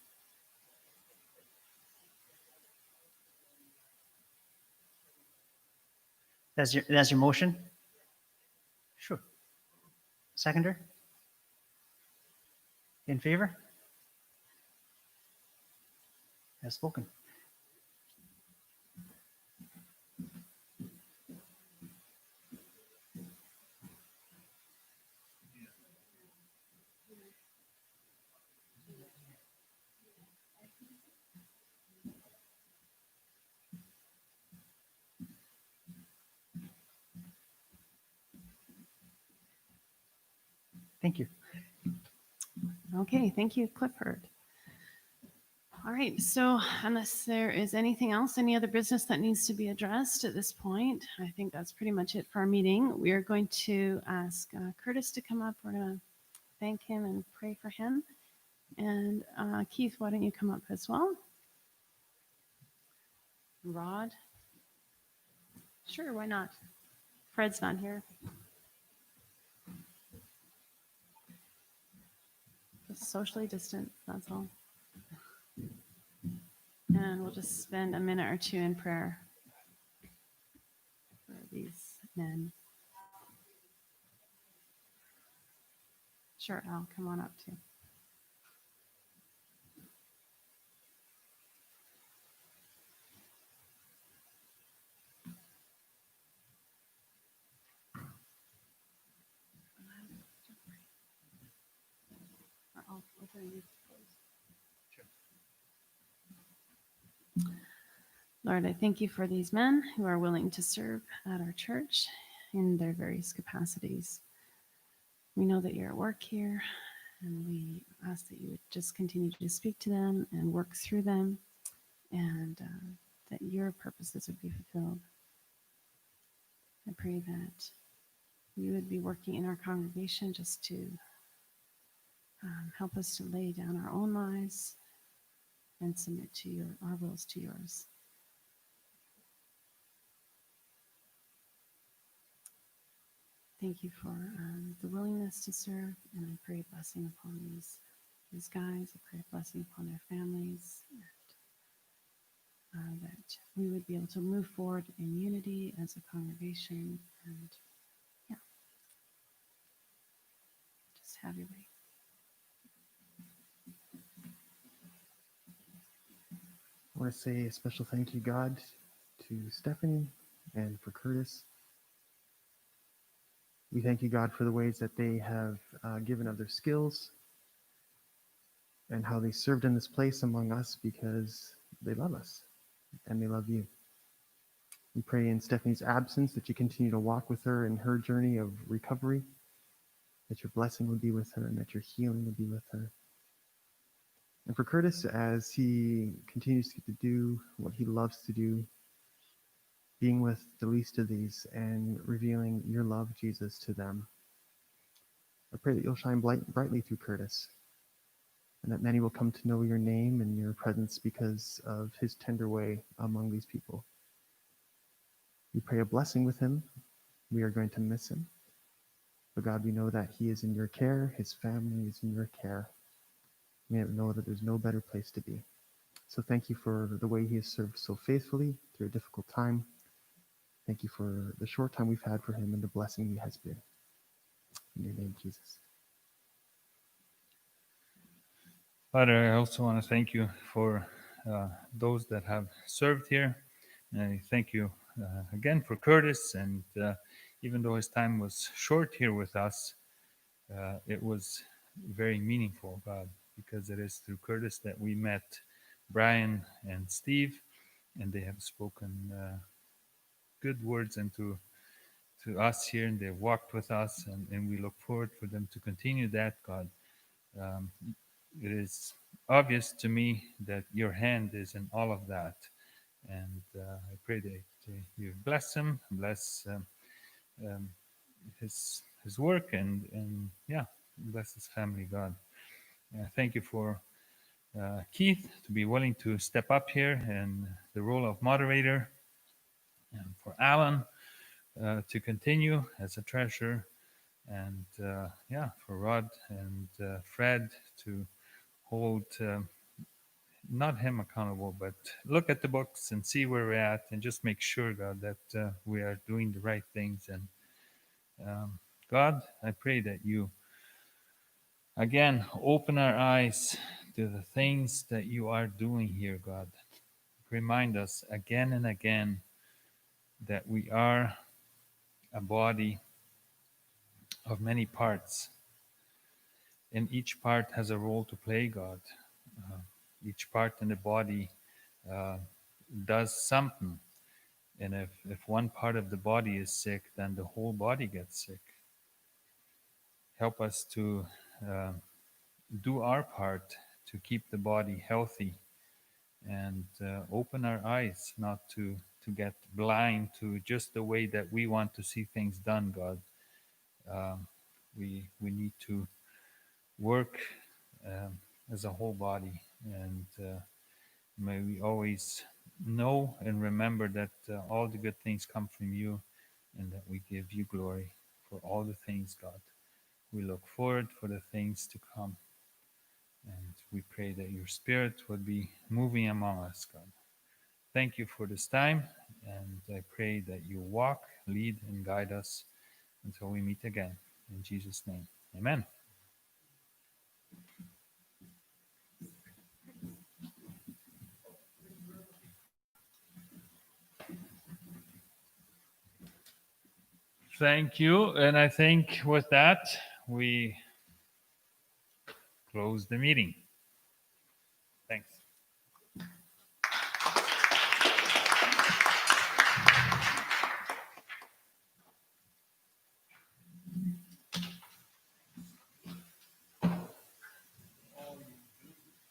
That's your motion? Sure. Seconder? In favor? As spoken. Thank you. Okay, thank you, Clifford. All right, so unless there is anything else, any other business that needs to be addressed at this point, I think that's pretty much it for our meeting. We are going to ask Curtis to come up. We're going to thank him and pray for him. And Keith, why don't you come up as well? Rod? Sure, why not? Fred's not here. Just socially distant, that's all. And we'll just spend a minute or two in prayer for these men. Sure, Al, come on up too. Lord, I thank you for these men who are willing to serve at our church in their various capacities. We know that you're at work here, and we ask that you would just continue to speak to them and work through them, and that your purposes would be fulfilled. I pray that you would be working in our congregation just to help us to lay down our own lives and submit to our wills to yours. Thank you for the willingness to serve, and I pray a blessing upon these guys. I pray a blessing upon their families, and that we would be able to move forward in unity as a congregation, and yeah, just have your way. I want to say a special thank you, God, to Stephanie and for Curtis. We thank you, God, for the ways that they have given of their skills and how they served in this place among us because they love us and they love you. We pray in Stephanie's absence that you continue to walk with her in her journey of recovery, that your blessing would be with her and that your healing would be with her. And for Curtis, as he continues to do what he loves to do, being with the least of these and revealing your love, Jesus, to them. I pray that you'll shine brightly through Curtis and that many will come to know your name and your presence because of his tender way among these people. We pray a blessing with him. We are going to miss him. But God, we know that he is in your care. His family is in your care. We know that there's no better place to be. So thank you for the way he has served so faithfully through a difficult time. Thank you for the short time we've had for him and the blessing he has been. In your name, Jesus. Father, I also want to thank you for those that have served here. And I thank you again for Curtis. And even though his time was short here with us, it was very meaningful, God, because it is through Curtis that we met Brian and Steve, and they have spoken good words into to us here, and they've walked with us, and we look forward for them to continue that, God. It is obvious to me that your hand is in all of that, and I pray that you bless him, bless his work, and yeah, bless his family, God. Thank you for Keith to be willing to step up here in the role of moderator, and for Alan to continue as a treasurer, and yeah, for Rod and Fred to hold not him accountable, but look at the books and see where we're at, and just make sure, God, that we are doing the right things. And God, I pray that you again open our eyes to the things that you are doing here, God. Remind us again and again that we are a body of many parts, and each part has a role to play, God. Each part in the body does something, and if one part of the body is sick, then the whole body gets sick. help us to do our part to keep the body healthy and open our eyes not to get blind to just the way that we want to see things done, God. We need to work as a whole body, and may we always know and remember that all the good things come from you, and that we give you glory for all the things, God. We look forward for the things to come, and we pray that your Spirit would be moving among us, God. Thank you for this time, and I pray that you walk, lead, and guide us until we meet again. In Jesus' name, amen. Thank you. And I think with that, we close the meeting.